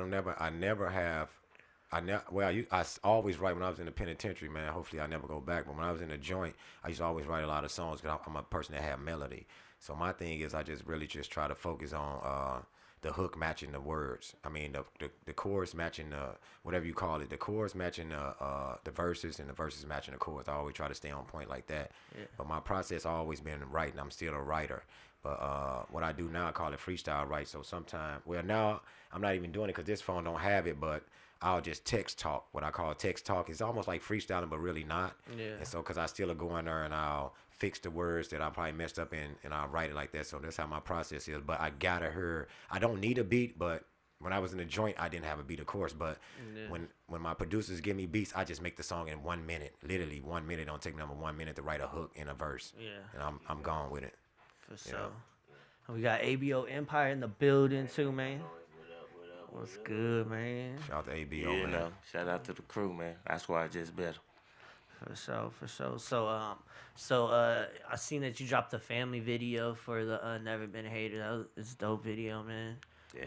always write when I was in the penitentiary, man. Hopefully I never go back. But when I was in the joint, I used to always write a lot of songs because I'm a person that have melody. So my thing is I just really just try to focus on the hook matching the words. I mean, the chorus matching whatever you call it. The chorus matching the verses, and the verses matching the chorus. I always try to stay on point like that. Yeah. But my process always been writing. I'm still a writer. But what I do now, I call it freestyle write. So sometimes, well, now I'm not even doing it because this phone don't have it, but I'll just text talk. What I call text talk. It's almost like freestyling, but really not. Yeah. And so, because I still go in there and I'll fix the words that I probably messed up in, and I'll write it like that. So that's how my process is. But I don't need a beat, but when I was in the joint, I didn't have a beat, of course. But when my producers give me beats, I just make the song in 1 minute. Literally 1 minute. Don't take me number 1 minute to write a hook in a verse. Yeah. And I'm gone with it. For sure. Yeah. We got ABO Empire in the building too, man. What's good, man? Shout out to ABO, man. No. Shout out to the crew, man. That's why I just better. For sure. So I seen that you dropped a family video for the Never Been a Hater. It's a dope video, man. Yeah.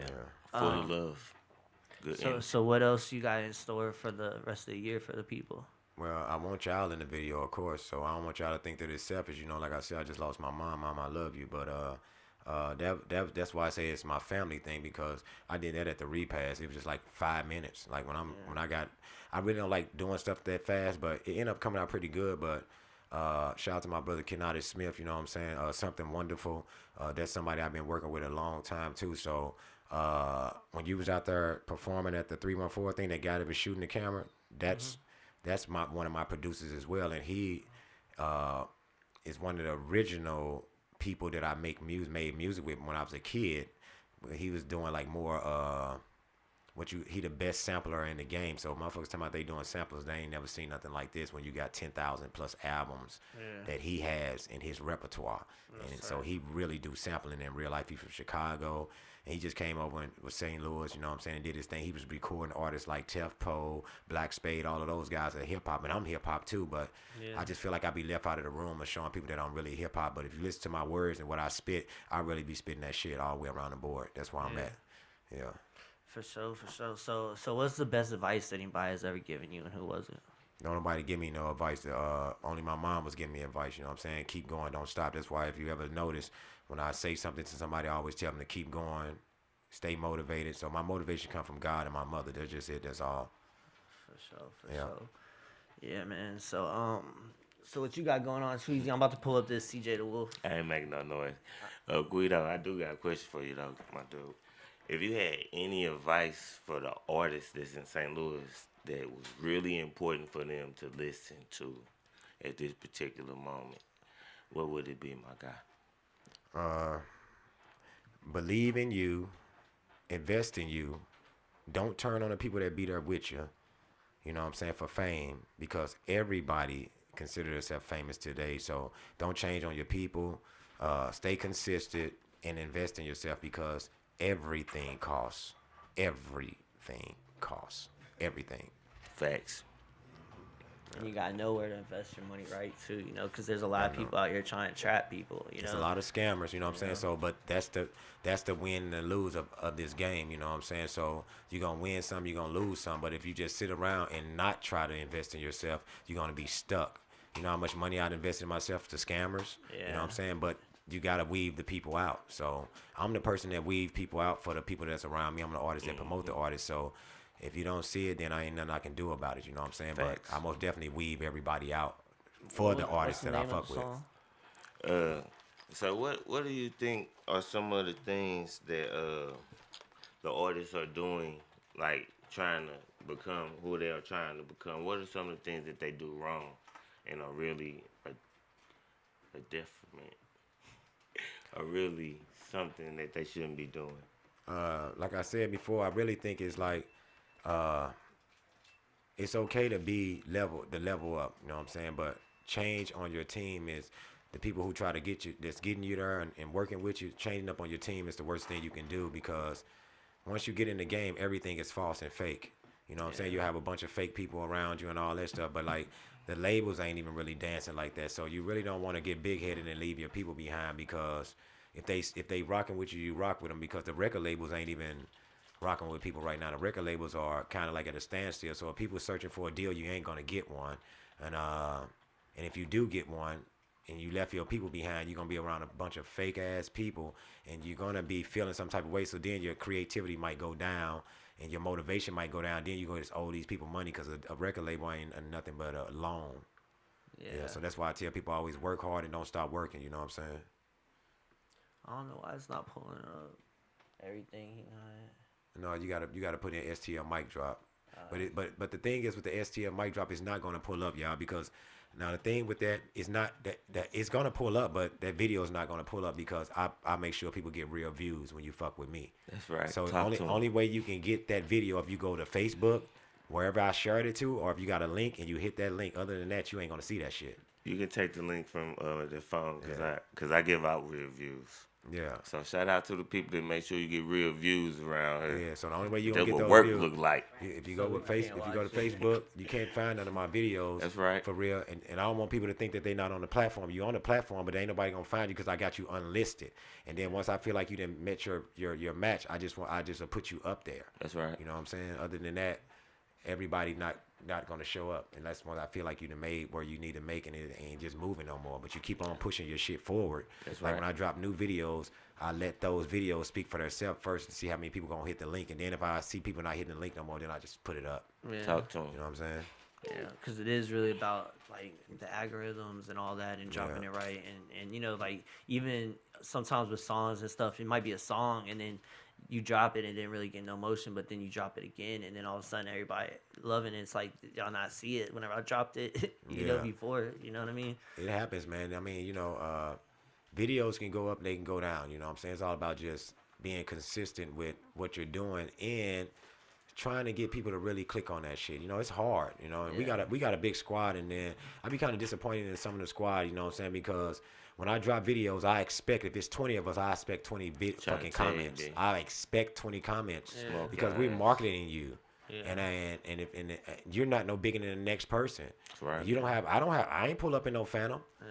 Full of love. Good. So what else you got in store for the rest of the year for the people? Well, I want y'all in the video, of course. So I don't want y'all to think that it's selfish. You know, like I said, I just lost my mom. Mom, I love you, but that's why I say it's my family thing, because I did that at the repass. It was just like 5 minutes. Like I really don't like doing stuff that fast, but it ended up coming out pretty good. But shout out to my brother Kennedy Smith. You know what I'm saying? Something wonderful. That's somebody I've been working with a long time too. So when you was out there performing at the 314 thing, that guy that was shooting the camera, that's one of my producers as well, and he is one of the original people that I made music with when I was a kid. He was doing like more he the best sampler in the game. So motherfuckers talking about they doing samples, they ain't never seen nothing like this when you got 10,000 plus albums that he has in his repertoire. And so he really do sampling in real life. He's from Chicago, and he just came over with St. Louis, you know what I'm saying, and did his thing. He was recording artists like Tef Poe, Black Spade, all of those guys are hip hop, and I'm hip hop too, but I just feel like I be left out of the room of showing people that I'm really hip hop. But if you listen to my words and what I spit, I really be spitting that shit all the way around the board. That's where I'm at. Yeah. For sure. So what's the best advice that anybody has ever given you, and who was it? Don't nobody give me no advice. Only my mom was giving me advice, you know what I'm saying? Keep going, don't stop. That's why if you ever notice, when I say something to somebody, I always tell them to keep going, stay motivated. So my motivation comes from God and my mother. That's just it. That's all. For sure. Yeah, man. So So what you got going on, Sweezy? I'm about to pull up this CJ the Wolf. I ain't making no noise. Guido, I do got a question for you though, my dude. If you had any advice for the artists that's in St. Louis that was really important for them to listen to at this particular moment, what would it be, my guy? Believe in you, invest in you. Don't turn on the people that be there with you. You know what I'm saying, for fame, because everybody consider themselves famous today. So don't change on your people. Stay consistent and invest in yourself, because everything costs. Everything costs. Everything. Facts. And you gotta know where to invest your money, right? Too, you know, because there's a lot of people out here trying to trap people. You know, there's a lot of scammers. You know what I'm saying. So, but that's the win and lose of this game. You know what I'm saying. So you're gonna win some, you're gonna lose some. But if you just sit around and not try to invest in yourself, you're gonna be stuck. You know how much money I'd invested in myself to scammers. Yeah. You know what I'm saying. But you gotta weed the people out. So I'm the person that weave people out for the people that's around me. I'm the artist that promote the artist. So if you don't see it, then I ain't nothing I can do about it. You know what I'm saying? Facts. But I most definitely weave everybody out for the artists that I fuck with. So what do you think are some of the things that the artists are doing, like trying to become who they are trying to become? What are some of the things that they do wrong and are really a detriment, or really something that they shouldn't be doing? Like I said before, I really think it's like it's okay to be level up, you know what I'm saying? But change on your team is the people who try to get you, that's getting you there and working with you. Changing up on your team is the worst thing you can do, because once you get in the game, everything is false and fake. You know what I'm saying? You have a bunch of fake people around you and all that stuff, but like the labels ain't even really dancing like that. So you really don't want to get big headed and leave your people behind, because if they rocking with you, you rock with them, because the record labels ain't even rocking with people right now. The record labels are kind of like at a standstill. So if people are searching for a deal, you ain't gonna get one. And if you do get one and you left your people behind, you're gonna be around a bunch of fake ass people, and you're gonna be feeling some type of way. So then your creativity might go down and your motivation might go down. Then you're gonna just owe these people money, because a record label ain't nothing but a loan. Yeah. So that's why I tell people always work hard and don't stop working. You know what I'm saying? I don't know why it's not pulling up everything. No, you gotta put in STL mic drop. But the thing is, with the STL mic drop, it's not gonna pull up, y'all, because now the thing with that is not that it's gonna pull up, but that video is not gonna pull up, because I make sure people get real views when you fuck with me. That's right. So only way you can get that video, if you go to Facebook, wherever I shared it to, or if you got a link and you hit that link. Other than that, you ain't gonna see that shit. You can take the link from the phone, because I give out real views. Yeah. So shout out to the people that make sure you get real views around here. Yeah. So the only way you gonna get what those work views, look like. If you go with if you go to Facebook, you can't find none of my videos. That's right. For real. And I don't want people to think that they not on the platform. You on the platform, but ain't nobody gonna find you, because I got you unlisted. And then once I feel like you didn't met your match, I just put you up there. That's right. You know what I'm saying? Other than that, everybody not gonna show up unless when I feel like you done made where you need to make, and it ain't just moving no more. But you keep on pushing your shit forward. That's like right. When I drop new videos, I let those videos speak for themselves first and see how many people gonna hit the link. And then if I see people not hitting the link no more, then I just put it up. Yeah. Talk to them. You know what I'm saying? Yeah, because it is really about like the algorithms and all that, and dropping it right, and you know, like even sometimes with songs and stuff, it might be a song and then you drop it and didn't really get no motion, but then you drop it again and then all of a sudden everybody loving it. It's like, y'all not see it whenever I dropped it, you know, before, you know what I mean? It happens, man. I mean, you know, videos can go up, they can go down, you know what I'm saying? It's all about just being consistent with what you're doing and trying to get people to really click on that shit. You know, it's hard, you know, and we got a big squad, and then I be kind of disappointed in some of the squad, you know what I'm saying? Because when I drop videos, I expect, if it's 20 of us, I expect 20 fucking comments. I expect 20 comments because we're marketing you. Yeah. And if you're not no bigger than the next person. That's right. You don't have, I ain't pull up in no Phantom. Yeah.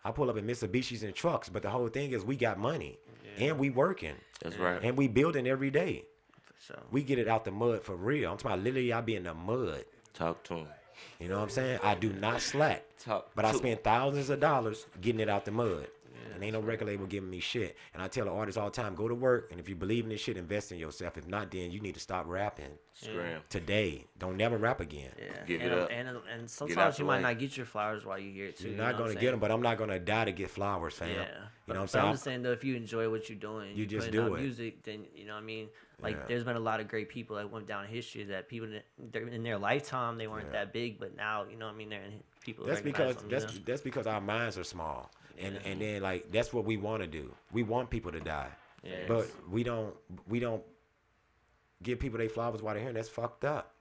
I pull up in Mitsubishis and trucks, but the whole thing is we got money and we working. That's right. And we building every day. For sure. We get it out the mud for real. I'm talking about literally I be in the mud. Talk to him. You know what I'm saying? I do not slack. But I spend thousands of dollars getting it out the mud. And ain't no record label giving me shit. And I tell the artists all the time, go to work, and if you believe in this shit, invest in yourself. If not, then you need to stop rapping. Today. Don't never rap again. Give it up. And sometimes you might not get your flowers while you're here too. You're not going to get them, but I'm not going to die to get flowers, fam. Yeah. You know what I'm But saying? I'm just saying, though, if you enjoy what you're doing, You just putting do out it. music, then, you know what I mean? Like, there's been a lot of great people that went down in history that people, in their lifetime, they weren't that big, but now, you know what I mean, people That's because recognize them, you know? that's because our minds are small. And then like that's what we want to do. We want people to die. But we don't give people their flowers while they're here, and that's fucked up.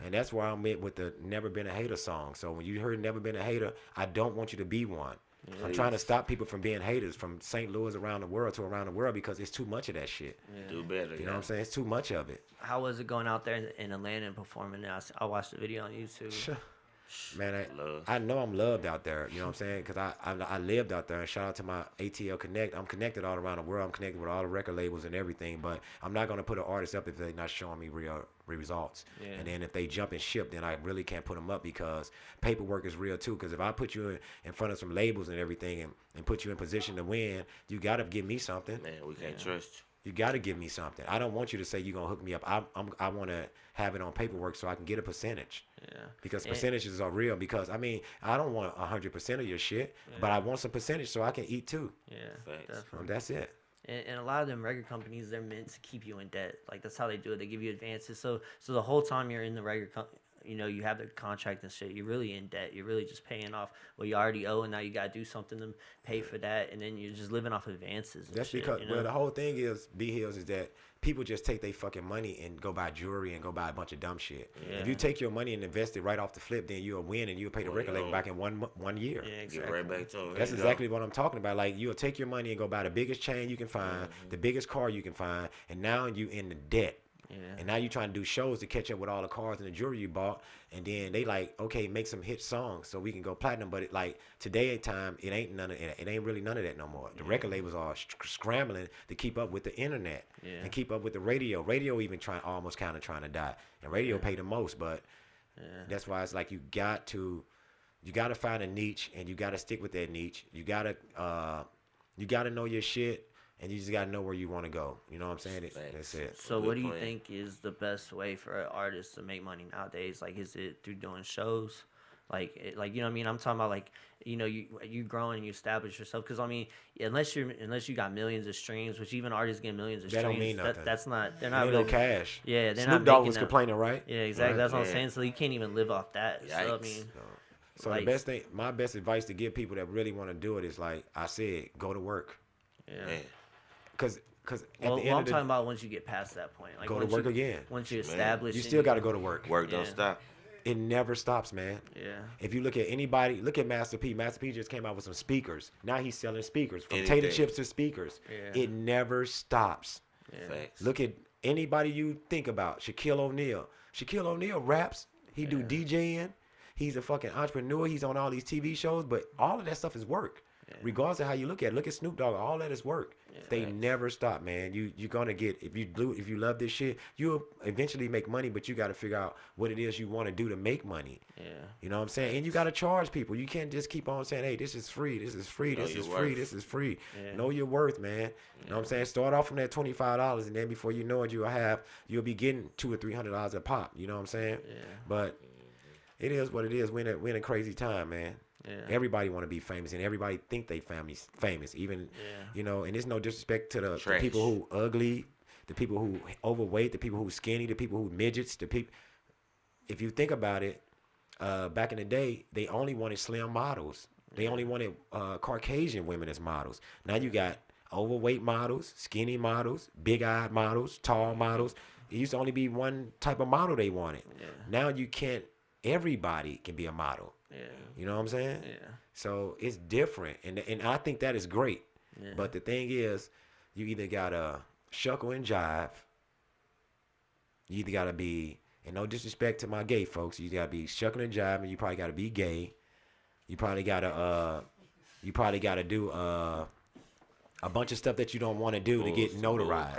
And that's where I'm at with the Never Been a Hater song. So when you heard Never Been a Hater, I don't want you to be one. I'm trying to stop people from being haters from St. Louis around the world to around the world because it's too much of that shit. Do better. You know what I'm saying? It's too much of it. How was it going out there in Atlanta and performing? I watched the video on YouTube. Man, I know I'm loved out there. You know what I'm saying? Because I lived out there. And shout out to my ATL Connect. I'm connected all around the world. I'm connected with all the record labels and everything. But I'm not going to put an artist up if they're not showing me real results. And then if they jump and ship, then I really can't put them up because paperwork is real too. Because if I put you in front of some labels and everything and put you in position to win, you got to give me something. Man, we can't trust you. You got to give me something. I don't want you to say you're going to hook me up. I want to have it on paperwork so I can get a percentage. Because percentages are real. Because, I mean, I don't want 100% of your shit, but I want some percentage so I can eat too. Definitely. That's it. And a lot of them record companies, they're meant to keep you in debt. Like, that's how they do it. They give you advances. So the whole time you're in the record company, you know, you have the contract and shit, you're really in debt. You're really just paying off what you already owe, and now you got to do something to pay for that, and then you're just living off advances. And That's shit, because, you know? well, the whole thing is, Bhillz, is that people just take their fucking money and go buy jewelry and go buy a bunch of dumb shit. If you take your money and invest it right off the flip, then you'll win and you'll pay the record label back in 1 year. Exactly. Get right back to them. That's exactly what I'm talking about. Like, you'll take your money and go buy the biggest chain you can find, the biggest car you can find, and now you in the debt. And now you're trying to do shows to catch up with all the cars and the jewelry you bought. And then they like, okay, make some hit songs so we can go platinum. But like today at time, it ain't really none of that no more. The record labels are scrambling to keep up with the internet and keep up with the radio. Radio even almost kind of trying to die. And radio pay the most, but that's why it's like you got to find a niche and you got to stick with that niche. You got to know your shit. And you just got to know where you want to go. You know what I'm saying? That's it. So what do you think is the best way for an artist to make money nowadays? Like, is it through doing shows? Like, you know what I mean? I'm talking about, like, you know, you growing and you establish yourself. Because, I mean, unless you got millions of streams, which even artists get millions of streams. That don't mean nothing. That's not, they're not really really. No cash. Yeah, they're Snoop not Dogg making was that. complaining, right? Yeah, exactly. Right? That's what I'm saying. So you can't even live off that. Yikes. So, I mean. So like, the best thing, my best advice to give people that really want to do it is, like I said, go to work. Because I'm talking about once you get past that point. Like, go to work again. Once you establish, you still got to go to work. Work don't stop. It never stops, man. Yeah. If you look at anybody, look at Master P. Master P just came out with some speakers. Now he's selling speakers from tater chips to speakers. It never stops. Facts. Look at anybody you think about. Shaquille O'Neal. Shaquille O'Neal raps. He do DJing. He's a fucking entrepreneur. He's on all these TV shows, but all of that stuff is work. Regardless of how you look at it. Look at Snoop Dogg. All that is work. They never stop, man. You're gonna get, if you love this shit, you'll eventually make money, but you got to figure out what it is you want to do to make money. You know what I'm saying? And you got to charge people. You can't just keep on saying, hey, this is free, this is free, this is free, this is free. Know your worth, man. You know what I'm saying? Start off from that $25, and then before you know it, you'll be getting $200 or $300 a pop. You know what I'm saying? But it is what it is. We're in a crazy time, man. Everybody want to be famous, and everybody think they famous. Even you know, and it's no disrespect to the people who ugly, the people who overweight, the people who skinny, the people who midgets, the people. If you think about it, back in the day, they only wanted slim models. They only wanted Caucasian women as models. Now you got overweight models, skinny models, big-eyed models, tall models. It used to only be one type of model they wanted. Now you can't. Everybody can be a model. You know what I'm saying? So it's different, and I think that is great. But the thing is, you either gotta shuckle and jive. You either gotta be, and no disrespect to my gay folks, you gotta be shuckling and jiving. You probably gotta be gay. You probably gotta do a bunch of stuff that you don't want to do to get notarized.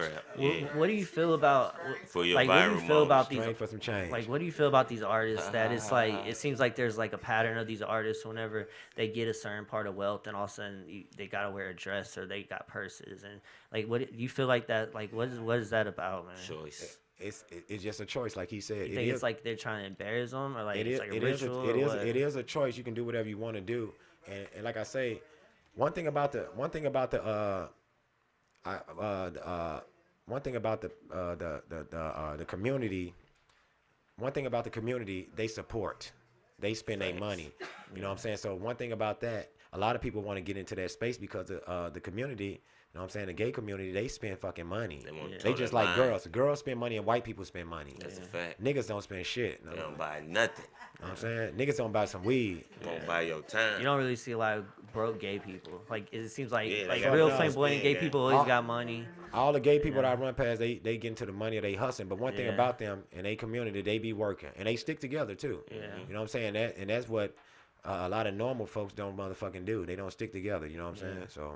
What do you feel about For your like? What do you viral feel about moments. these? For some change. Like, what do you feel about these artists that it's like it seems like there's like a pattern of these artists whenever they get a certain part of wealth, and all of a sudden they gotta wear a dress or they got purses, and like what do you feel like that? Like what is that about, man? Choice. It's just a choice, like he said. You think it's like they're trying to embarrass them, or like it's like a ritual? It is a choice. You can do whatever you want to do, and like I say, one thing about the community. One thing about the community, they support, they spend their money. You know what I'm saying? So one thing about that, a lot of people want to get into that space because the community. You know what I'm saying? The gay community, they spend fucking money. They just like girls. Girls spend money and white people spend money. That's a fact. Niggas don't spend shit. No. They don't buy nothing. You know what I'm saying? Niggas don't buy some weed. You don't buy your time. You don't really see a lot of broke gay people. Like it seems like got real money. flamboyant gay people always got money. All the gay people that I run past, they get into the money or they hustling. But one thing about them and they community, they be working and they stick together too. Yeah. You know what I'm saying? That's what a lot of normal folks don't motherfucking do. They don't stick together. You know what I'm saying? So.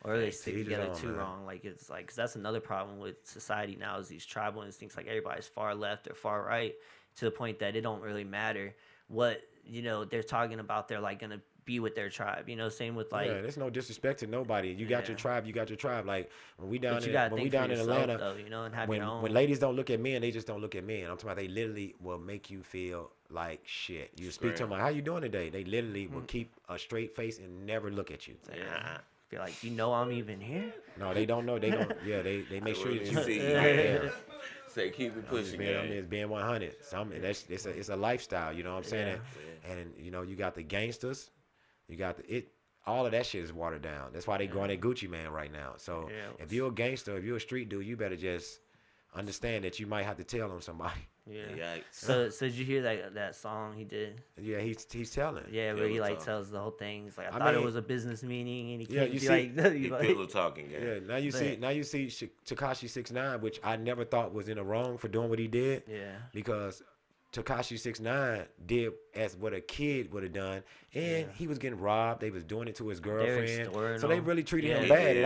Or they stick together too man. wrong. Like it's like, cause that's another problem with society now is these tribal instincts. Like everybody's far left or far right to the point that it don't really matter what they're talking about. They're like gonna be with their tribe. Same with like. Yeah, there's no disrespect to nobody. You got your tribe. You got your tribe. Like when we down in yourself, Atlanta, though, and have your own. When ladies don't look at men, they just don't look at men. I'm talking about they literally will make you feel like shit. You speak to them like, "How you doing today?" They literally will keep a straight face and never look at you. Yeah. Feel like I'm even here. No, they don't know. They don't. Yeah, they make sure that you see. Say keep it pushing. It's being 100. It's a lifestyle. You know what I'm saying? And you got the gangsters. You got all of that shit is watered down. That's why they going at Gucci Man right now. So if you're a gangster, if you're a street dude, you better just understand that you might have to tell on somebody. Yeah. Yikes. So did you hear that song he did? Yeah, he's telling. Yeah, where he like tells the whole thing. He's like, I thought it was a business meeting, and he can't pillow talking. Yeah. Now you see Tekashi 6ix9ine, which I never thought was in the wrong for doing what he did. Yeah. Because Tekashi 6ix9ine did as what a kid would have done, and he was getting robbed. They was doing it to his girlfriend, so they really treated him bad.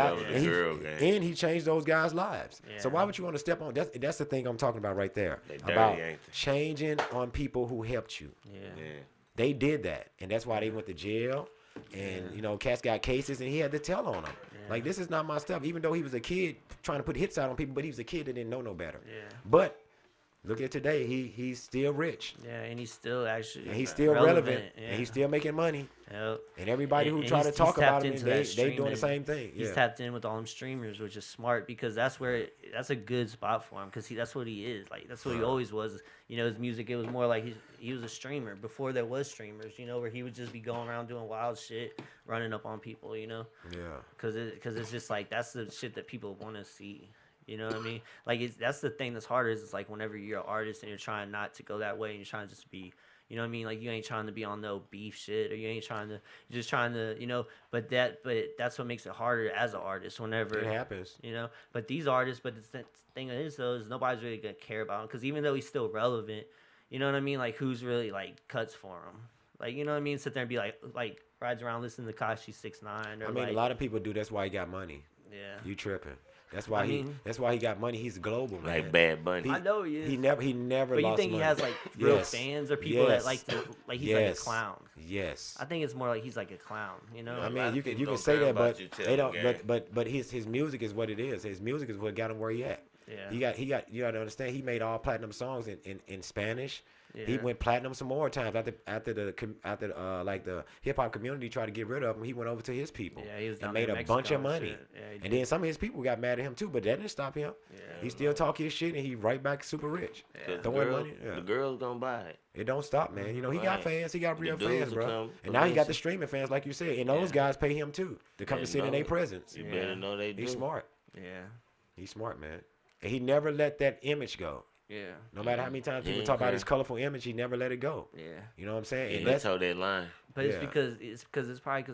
And he changed those guys' lives. Yeah. So why would you want to step on? That's the thing I'm talking about right there. About changing on people who helped you. Yeah. They did that, and that's why they went to jail. And cats got cases, and he had to tell on them. Yeah. Like, this is not my stuff. Even though he was a kid trying to put hits out on people, but he was a kid that didn't know no better. Yeah. But look at today, he's still rich. Yeah, and he's still actually and he's still relevant. Yeah. And he's still making money. Yep. And everybody who try to talk about him, they doing the same thing. He's tapped in with all them streamers, which is smart because that's a good spot for him because that's what he is. Like that's what he always was. His music, it was more like he was a streamer before there was streamers. Where he would just be going around doing wild shit, running up on people. Yeah. Because it's just like that's the shit that people want to see. You know what I mean? Like that's the thing that's harder is it's like whenever you're an artist and you're trying not to go that way and you're trying to just be, you know what I mean? Like you ain't trying to be on no beef shit or you ain't trying to, you're just trying to, but that's what makes it harder as an artist whenever it happens. But these artists, but the thing is though is nobody's really gonna care about him because even though he's still relevant, you know what I mean? Like who's really like cuts for him? Like you know what I mean? Sit there and be like rides around listening to Tekashi 6ix9ine. I mean, a lot of people do. That's why he got money. Yeah. You tripping. That's why he got money. He's global, man. Like Bad Bunny. I know he is. He never but lost you think money. he has like real fans or people that like to he's like a clown? Yes. I think it's more like he's like a clown, I mean, you can say that, but they don't. But his music is what it is. His music is what got him where he at. Yeah. He got. You got to understand. He made all platinum songs in Spanish. Yeah. He went platinum some more times after the hip hop community tried to get rid of him. He went over to his people and made a bunch of money. Yeah, and then some of his people got mad at him too, but that didn't stop him. Yeah, he still talk his shit and he right back super rich. Yeah. The girls don't buy it. It don't stop, man. He got fans. He got real fans, bro. And now he got the streaming fans, like you said. And those guys pay him too to come and sit in their presence. You better know they do. He's smart. Yeah. He's smart, man. And he never let that image go. Yeah. No matter how many times people talk about his colorful image, he never let it go. Yeah. You know what I'm saying? And that's how that line. But it's because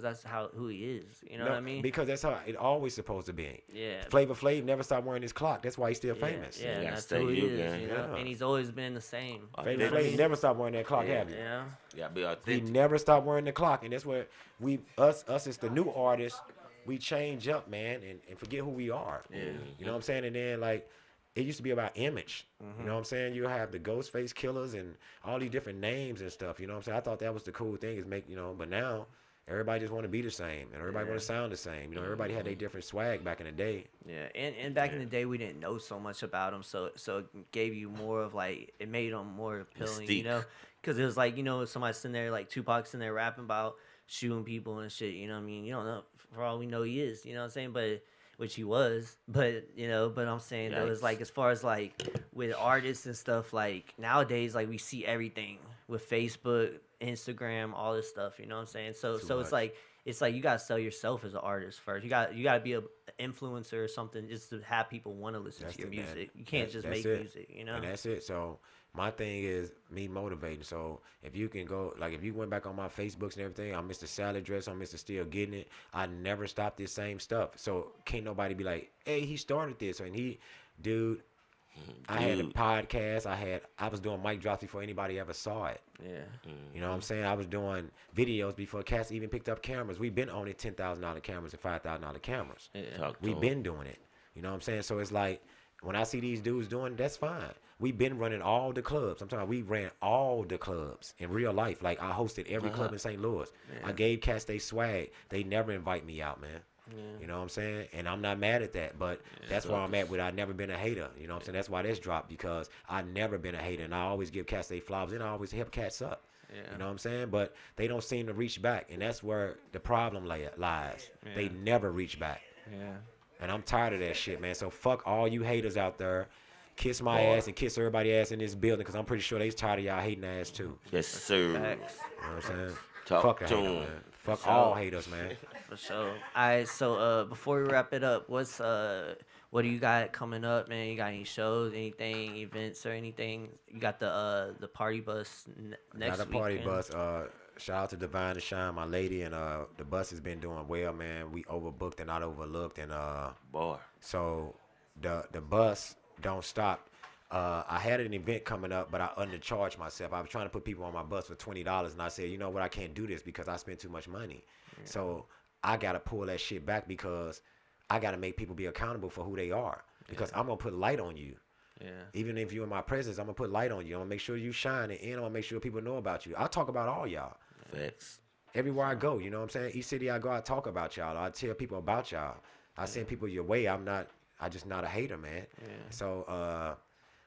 that's who he is. You know what I mean? Because that's how it always supposed to be. Yeah. Flavor Flav never stopped wearing his clock. That's why he's still famous. Yeah, that's who he is. And he's always been the same. Flavor Flav never stopped wearing that clock, have you? Yeah. You gotta be authentic. He never stopped wearing the clock, and that's where us as the new artists, we change up, man, and forget who we are. Yeah. You know what I'm saying? And then like it used to be about image. You know what I'm saying? You have the Ghostface Killers and all these different names and stuff. You know what I'm saying? I thought that was the cool thing is make, you know, but now everybody just want to be the same and everybody want to sound the same. You know, everybody had their different swag back in the day. Yeah, and back in the day we didn't know so much about them, so it gave you more of like it made them more appealing, you know, because it was like, you know, somebody sitting there like Tupac sitting there rapping about shooting people and shit. You know what I mean? You don't know, for all we know he is. You know what I'm saying? But which he was, but you know, but I'm saying that was like as far as like with artists and stuff, like nowadays like we see everything with Facebook, Instagram, all this stuff. You know what I'm saying? So it's like you gotta sell yourself as an artist first. You gotta be an influencer or something just to have people want to listen to your music. Man. You can't just make music, you know. And that's it. So my thing is me motivating. So if you can go, like if you went back on my Facebooks and everything, I'm Mr. Salad Dress, I'm Mr. Still Getting It. I never stopped this same stuff. So can't nobody be like, hey, he started this, and he, dude. I had a podcast. I was doing mic drops before anybody ever saw it. Yeah. You know what I'm saying? I was doing videos before cats even picked up cameras. We've been owning $10,000 cameras and $5,000 cameras. Yeah. We've been doing it. You know what I'm saying? So it's like when I see these dudes doing, that's fine. We've been running all the clubs. I'm talking about we ran all the clubs in real life. Like I hosted every club in St. Louis. Yeah. I gave cats they swag. They never invite me out, man. Yeah. You know what I'm saying? And I'm not mad at that, but that's where I'm at with I never been a hater. You know what I'm saying? That's why this dropped, because I never been a hater, and I always give cats they flowers, and I always help cats up. Yeah. You know what I'm saying? But they don't seem to reach back, and that's where the problem lies. Yeah. They never reach back. Yeah. And I'm tired of that shit, man. So fuck all you haters out there. Kiss my ass and kiss everybody ass in this building, because I'm pretty sure they's tired of y'all hating ass too. Yes, sir. You know what I'm saying? Fuck a hater, man. Fuck all haters, man. For sure. All right, so before we wrap it up, what do you got coming up, man? You got any shows, anything, events, or anything? You got the party bus next week. Got a party bus. Shout out to Divine to Shine, my lady, and the bus has been doing well, man. We overbooked and not overlooked, and so the bus don't stop. I had an event coming up, but I undercharged myself. I was trying to put people on my bus for $20, and I said, you know what, I can't do this because I spent too much money. Yeah. So I got to pull that shit back, because I got to make people be accountable for who they are, because I'm going to put light on you. Yeah. Even if you're in my presence, I'm going to put light on you. I'm going to make sure you shine, and I'm going to make sure people know about you. I'll talk about all y'all. Facts. Everywhere I go, you know what I'm saying? Each city I go, I talk about y'all. I tell people about y'all. I send people your way. I just not a hater, man. Yeah. So,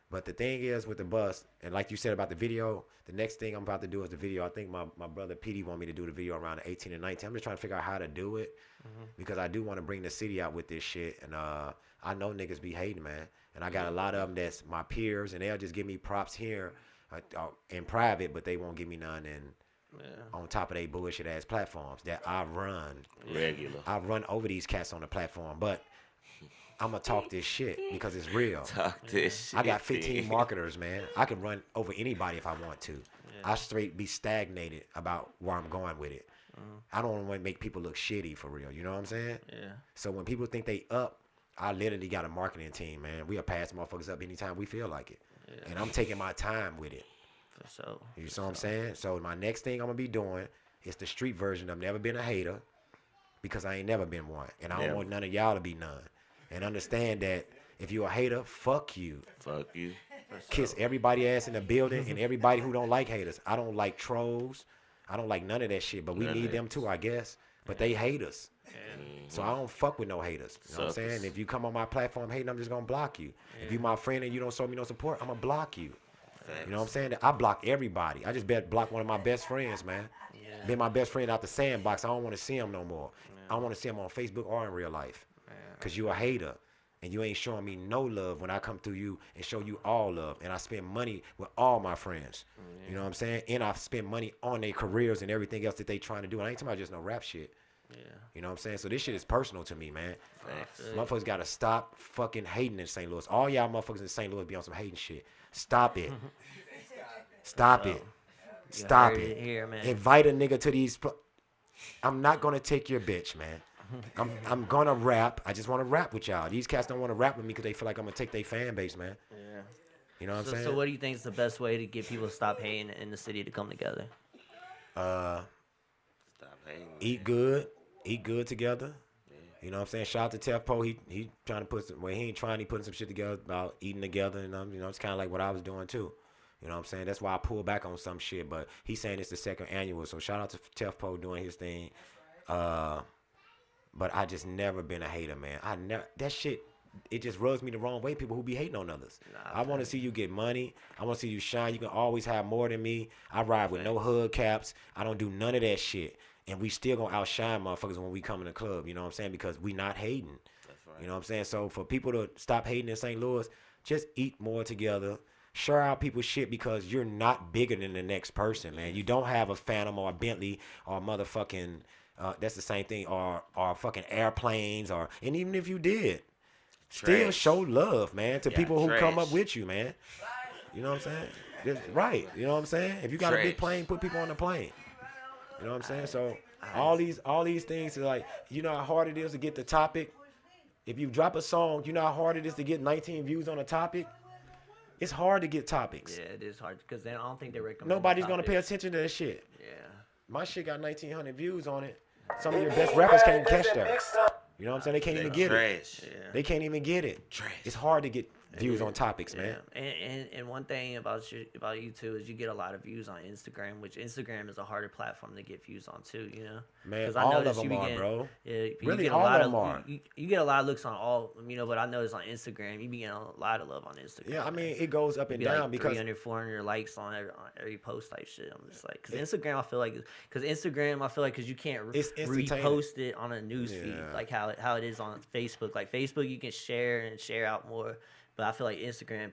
but the thing is with the bus, and like you said about the video, the next thing I'm about to do is the video. I think my brother Petey want me to do the video around the 18 and 19. I'm just trying to figure out how to do it, because I do want to bring the city out with this shit. And I know niggas be hating, man. And I got a lot of them that's my peers, and they'll just give me props here in private, but they won't give me none on top of they bullshit ass platforms that I run. Regular. I run over these cats on the platform, but I'm going to talk this shit because it's real. Talk this shit. I got 15 marketers, man. I can run over anybody if I want to. Yeah. I straight be stagnated about where I'm going with it. I don't want to make people look shitty for real. You know what I'm saying? Yeah. So when people think they up, I literally got a marketing team, man. We'll pass motherfuckers up anytime we feel like it. Yeah. And I'm taking my time with it. For sure. You know what I'm saying? So my next thing I'm going to be doing is the street version of Never Been a Hater, because I ain't never been one. And I don't want none of y'all to be none. And understand that if you a hater, fuck you. Fuck you. Kiss everybody ass in the building and everybody who don't like haters. I don't like trolls. I don't like none of that shit. But we need them too, I guess. But they hate us. So I don't fuck with no haters. You know what I'm saying? If you come on my platform hating, I'm just going to block you. If you my friend and you don't show me no support, I'm going to block you. You know what I'm saying? I block everybody. I just block one of my best friends, man. Been my best friend out the sandbox. I don't want to see him no more. I don't want to see him on Facebook or in real life. Because you a hater, and you ain't showing me no love when I come through you and show you all love. And I spend money with all my friends. You know what I'm saying? And I spend money on their careers and everything else that they trying to do. And I ain't talking about just no rap shit. You know what I'm saying? So this shit is personal to me, man. Motherfuckers got to stop fucking hating in St. Louis. All y'all motherfuckers in St. Louis be on some hating shit. Stop it. Stop it. Stop it. Here, man. Invite a nigga to these... I'm not going to take your bitch, man. I'm gonna rap. I just want to rap with y'all. These cats don't want to rap with me because they feel like I'm gonna take their fan base, man. Yeah. You know what I'm saying? So what do you think is the best way to get people to stop hating in the city to come together? Stop hating. Eat good together. You know what I'm saying? Shout out to Tefpo. He trying to put some, well, he ain't trying, he putting some shit together about eating together, and you know, it's kind of like what I was doing too. You know what I'm saying? That's why I pulled back on some shit, but he's saying it's the second annual, so shout out to Tefpo doing his thing. But I just never been a hater, man. That shit, it just rubs me the wrong way, people who be hating on others. I want to see you get money. I want to see you shine. You can always have more than me. I ride with no hubcaps. I don't do none of that shit. And we still going to outshine motherfuckers when we come in the club, you know what I'm saying? Because we not hating. That's right. You know what I'm saying? So for people to stop hating in St. Louis, just eat more together. Share out people's shit because you're not bigger than the next person, man. You don't have a Phantom or a Bentley or motherfucking, that's the same thing, or fucking airplanes, and even if you did, still show love, man, to people who come up with you, man. You know what I'm saying? Right. You know what I'm saying? If you got a big plane, put people on the plane. You know what I'm saying? So all these things are like, you know how hard it is to get the topic? If you drop a song, you know how hard it is to get 19 views on a topic? It's hard to get topics. Yeah, it is hard because I don't think they recommend. Nobody's going to pay attention to that shit. Yeah. My shit got 1,900 views on it. Some of your best rappers can't even catch that. You know what I'm saying? They can't even get it. Yeah. They can't even get it. It's hard to get views on topics, man. And one thing about you too is you get a lot of views on Instagram, which Instagram is a harder platform to get views on too. You know, man, all of them are, bro. Yeah, really, all of them are. You get a lot of looks on all, you know, but I noticed on Instagram, you be getting a lot of love on Instagram. Yeah, I mean, it goes up and down like because 300, 400 likes on every post type shit. I'm just like, because Instagram, I feel like because you can't repost it on a news feed like how it is on Facebook. Like Facebook, you can share out more. But I feel like Instagram,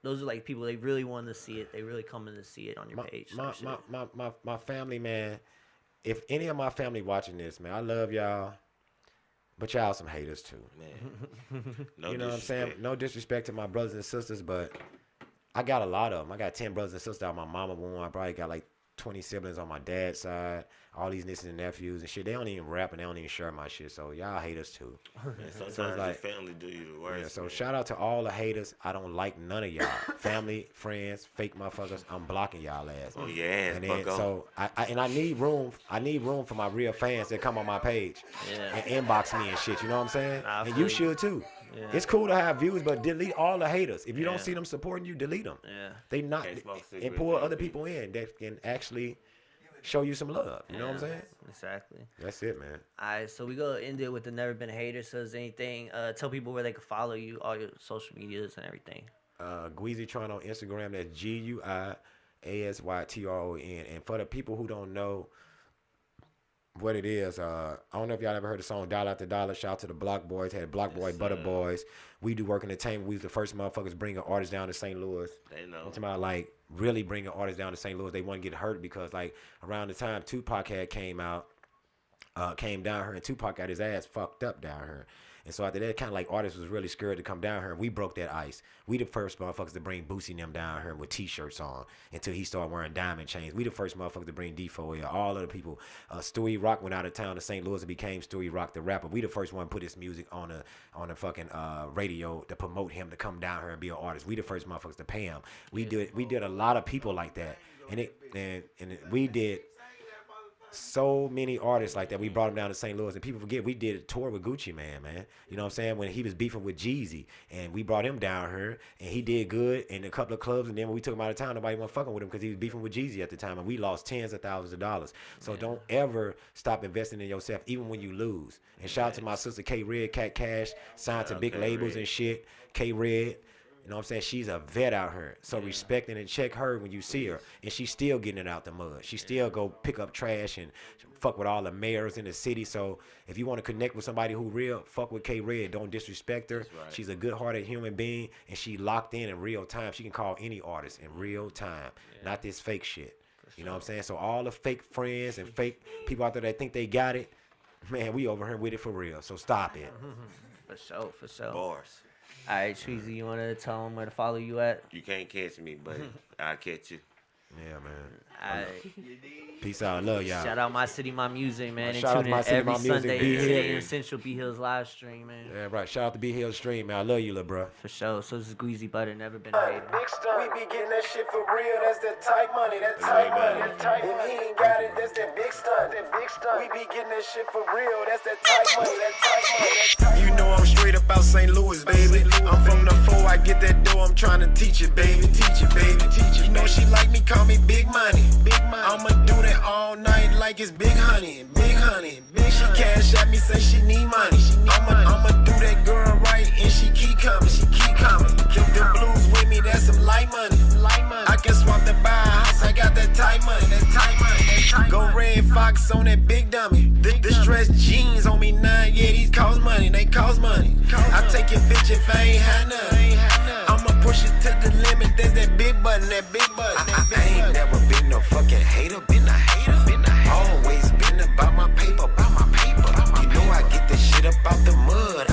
those are like people, they really want to see it. They really come in to see it on your page. My family, man, if any of my family watching this, man, I love y'all. But y'all some haters too. Man. You know what I'm saying? No disrespect to my brothers and sisters, but I got a lot of them. I got 10 brothers and sisters out my mama womb. I probably got like 20 siblings on my dad's side. All these nieces and nephews and shit. They don't even rap and they don't even share my shit. So y'all haters too. Man, sometimes your family do you the worst. Yeah, so shout out to all the haters. I don't like none of y'all. Family, friends, fake motherfuckers. I'm blocking y'all ass. Oh yeah. And then, so I need room. I need room for my real fans that come on my page and inbox me and shit. You know what I'm saying? And you should too. Yeah. It's cool to have views, but delete all the haters. If you don't see them supporting you, delete them. Yeah. They not and pull other people in that can actually show you some love. You know what I'm saying? Exactly. That's it, man. All right, so we go end it with the Never Been a Hater. So is anything, tell people where they can follow you, all your social medias and everything. Gezytron on Instagram. That's GUIASYTRON. And for the people who don't know what it is, I don't know if y'all ever heard the song Dollar After Dollar. Shout out to the Block Boys. Had Block Boy, Butter Boys. We do work entertainment. We was the first motherfuckers bringing artists down to St. Louis. They know. I'm talking about like really bringing artists down to St. Louis. They wouldn't get hurt because like around the time Tupac had came down here, and Tupac got his ass fucked up down here. And so after that, kind of like artists was really scared to come down here, and we broke that ice. We the first motherfuckers to bring Boosie and them down here with T-shirts on until he started wearing diamond chains. We the first motherfuckers to bring D4 here. All of the people. Stewie Rock went out of town to St. Louis and became Stewie Rock the rapper. We the first one to put his music on a fucking radio to promote him to come down here and be an artist. We the first motherfuckers to pay him. We did a lot of people like that, and we did so many artists like that. We brought them down to St. Louis, and people forget we did a tour with Gucci Man. You know what I'm saying? When he was beefing with Gezy, and we brought him down here, and he did good in a couple of clubs, and then when we took him out of town, nobody wasn't fucking with him because he was beefing with Gezy at the time, and we lost tens of thousands of dollars. So don't ever stop investing in yourself, even when you lose. And shout out to my sister K Red, Cat Cash, signed to big labels and shit. K Red. You know what I'm saying? She's a vet out here. So respect and check her when you see her. And she's still getting it out the mud. She still go pick up trash and fuck with all the mayors in the city. So if you want to connect with somebody who real, fuck with K Red. Don't disrespect her. Right. She's a good-hearted human being, and she locked in real time. She can call any artist in real time. Not this fake shit. You know what I'm saying? So all the fake friends and fake people out there that think they got it, man, we over here with it for real. So stop it. For sure. Bars. All right, Treasy, you want to tell them where to follow you at? You can't catch me, but I'll catch you. Yeah, man. All right. Peace out. Love y'all. Shout out Mycitymymusic, man. Shout out to and tune in every Mycitymymusic. Sunday, 8 a.m. Central Bhillz live stream, man. Yeah, right. Shout out to Bhillz Stream, man. I love you, little bro. For sure. So this is Gezy Butter, Never Been a Hater. We be getting that shit for real. That's that tight money. That tight money. If he ain't got it, that's that that big stunt. We be getting that shit for real. That's that tight money, that tight money, that tight money. You know I'm straight up out St. Louis, baby. I'm from the 4, I get that dough, I'm trying to teach it, baby. Teach it, baby. Teach it. You know she like me, call me Big Money. Big money. I'ma do that all night like it's Big Honey. Big Honey. Big she cash at me, say she need money. I'ma do that girl right, and she keep coming. She keep coming. The blues with me, that's some light money. I can swap the buy a house, I got that tight money. That tight money. That tight Go Red Fox on that big dummy. The stretch jeans on me 9, yeah, these cost money. They cost money. I take your bitch if I ain't had none. I'ma push it to the limit. There's that big button, that big button. I ain't never been no fucking hater. Been a hater. Always been about my paper. You know I get that shit up out the mud.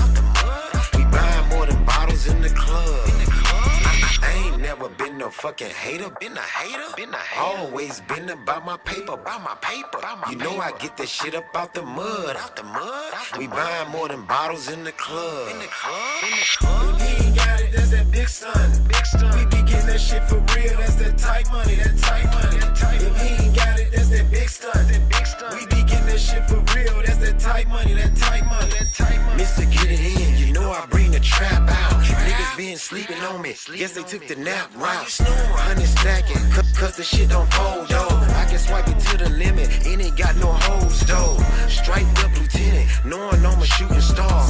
We buying more than bottles in the club. I ain't never been no fucking hater. Been a hater. Always been about my paper. You know I get that shit up out the mud. We buying more than bottles in the club. If he ain't got it, that's that big stunt. We be getting that shit for real. That's that tight money. That tight money. If he ain't got it, that's that big stunt. We be getting that shit for real. That's that tight money. That tight money. Mr. Get It In, you know I bring the trap out. Niggas been sleeping on me. Guess they took the nap route. Honey stacking, cause the shit don't fold, though. I can swipe it to the limit, and ain't got no hoes, though. Striped up lieutenant, knowing I'm a shooting star.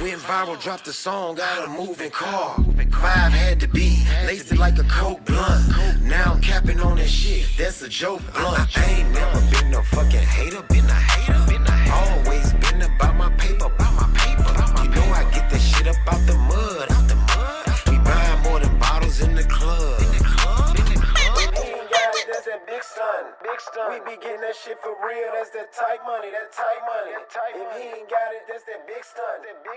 Went viral, dropped the song, got a moving car. 5 had to be, laced it like a coke blunt. Now I'm capping on that shit, that's a joke blunt. I ain't never been no fucking hater. Been a hater. Always been about my paper. You know I get that shit up out the mud. We buying more than bottles in the club. If he ain't got it, that's that big stunt. We be getting that shit for real. That's that tight money. If he ain't got it, that's that big stunt.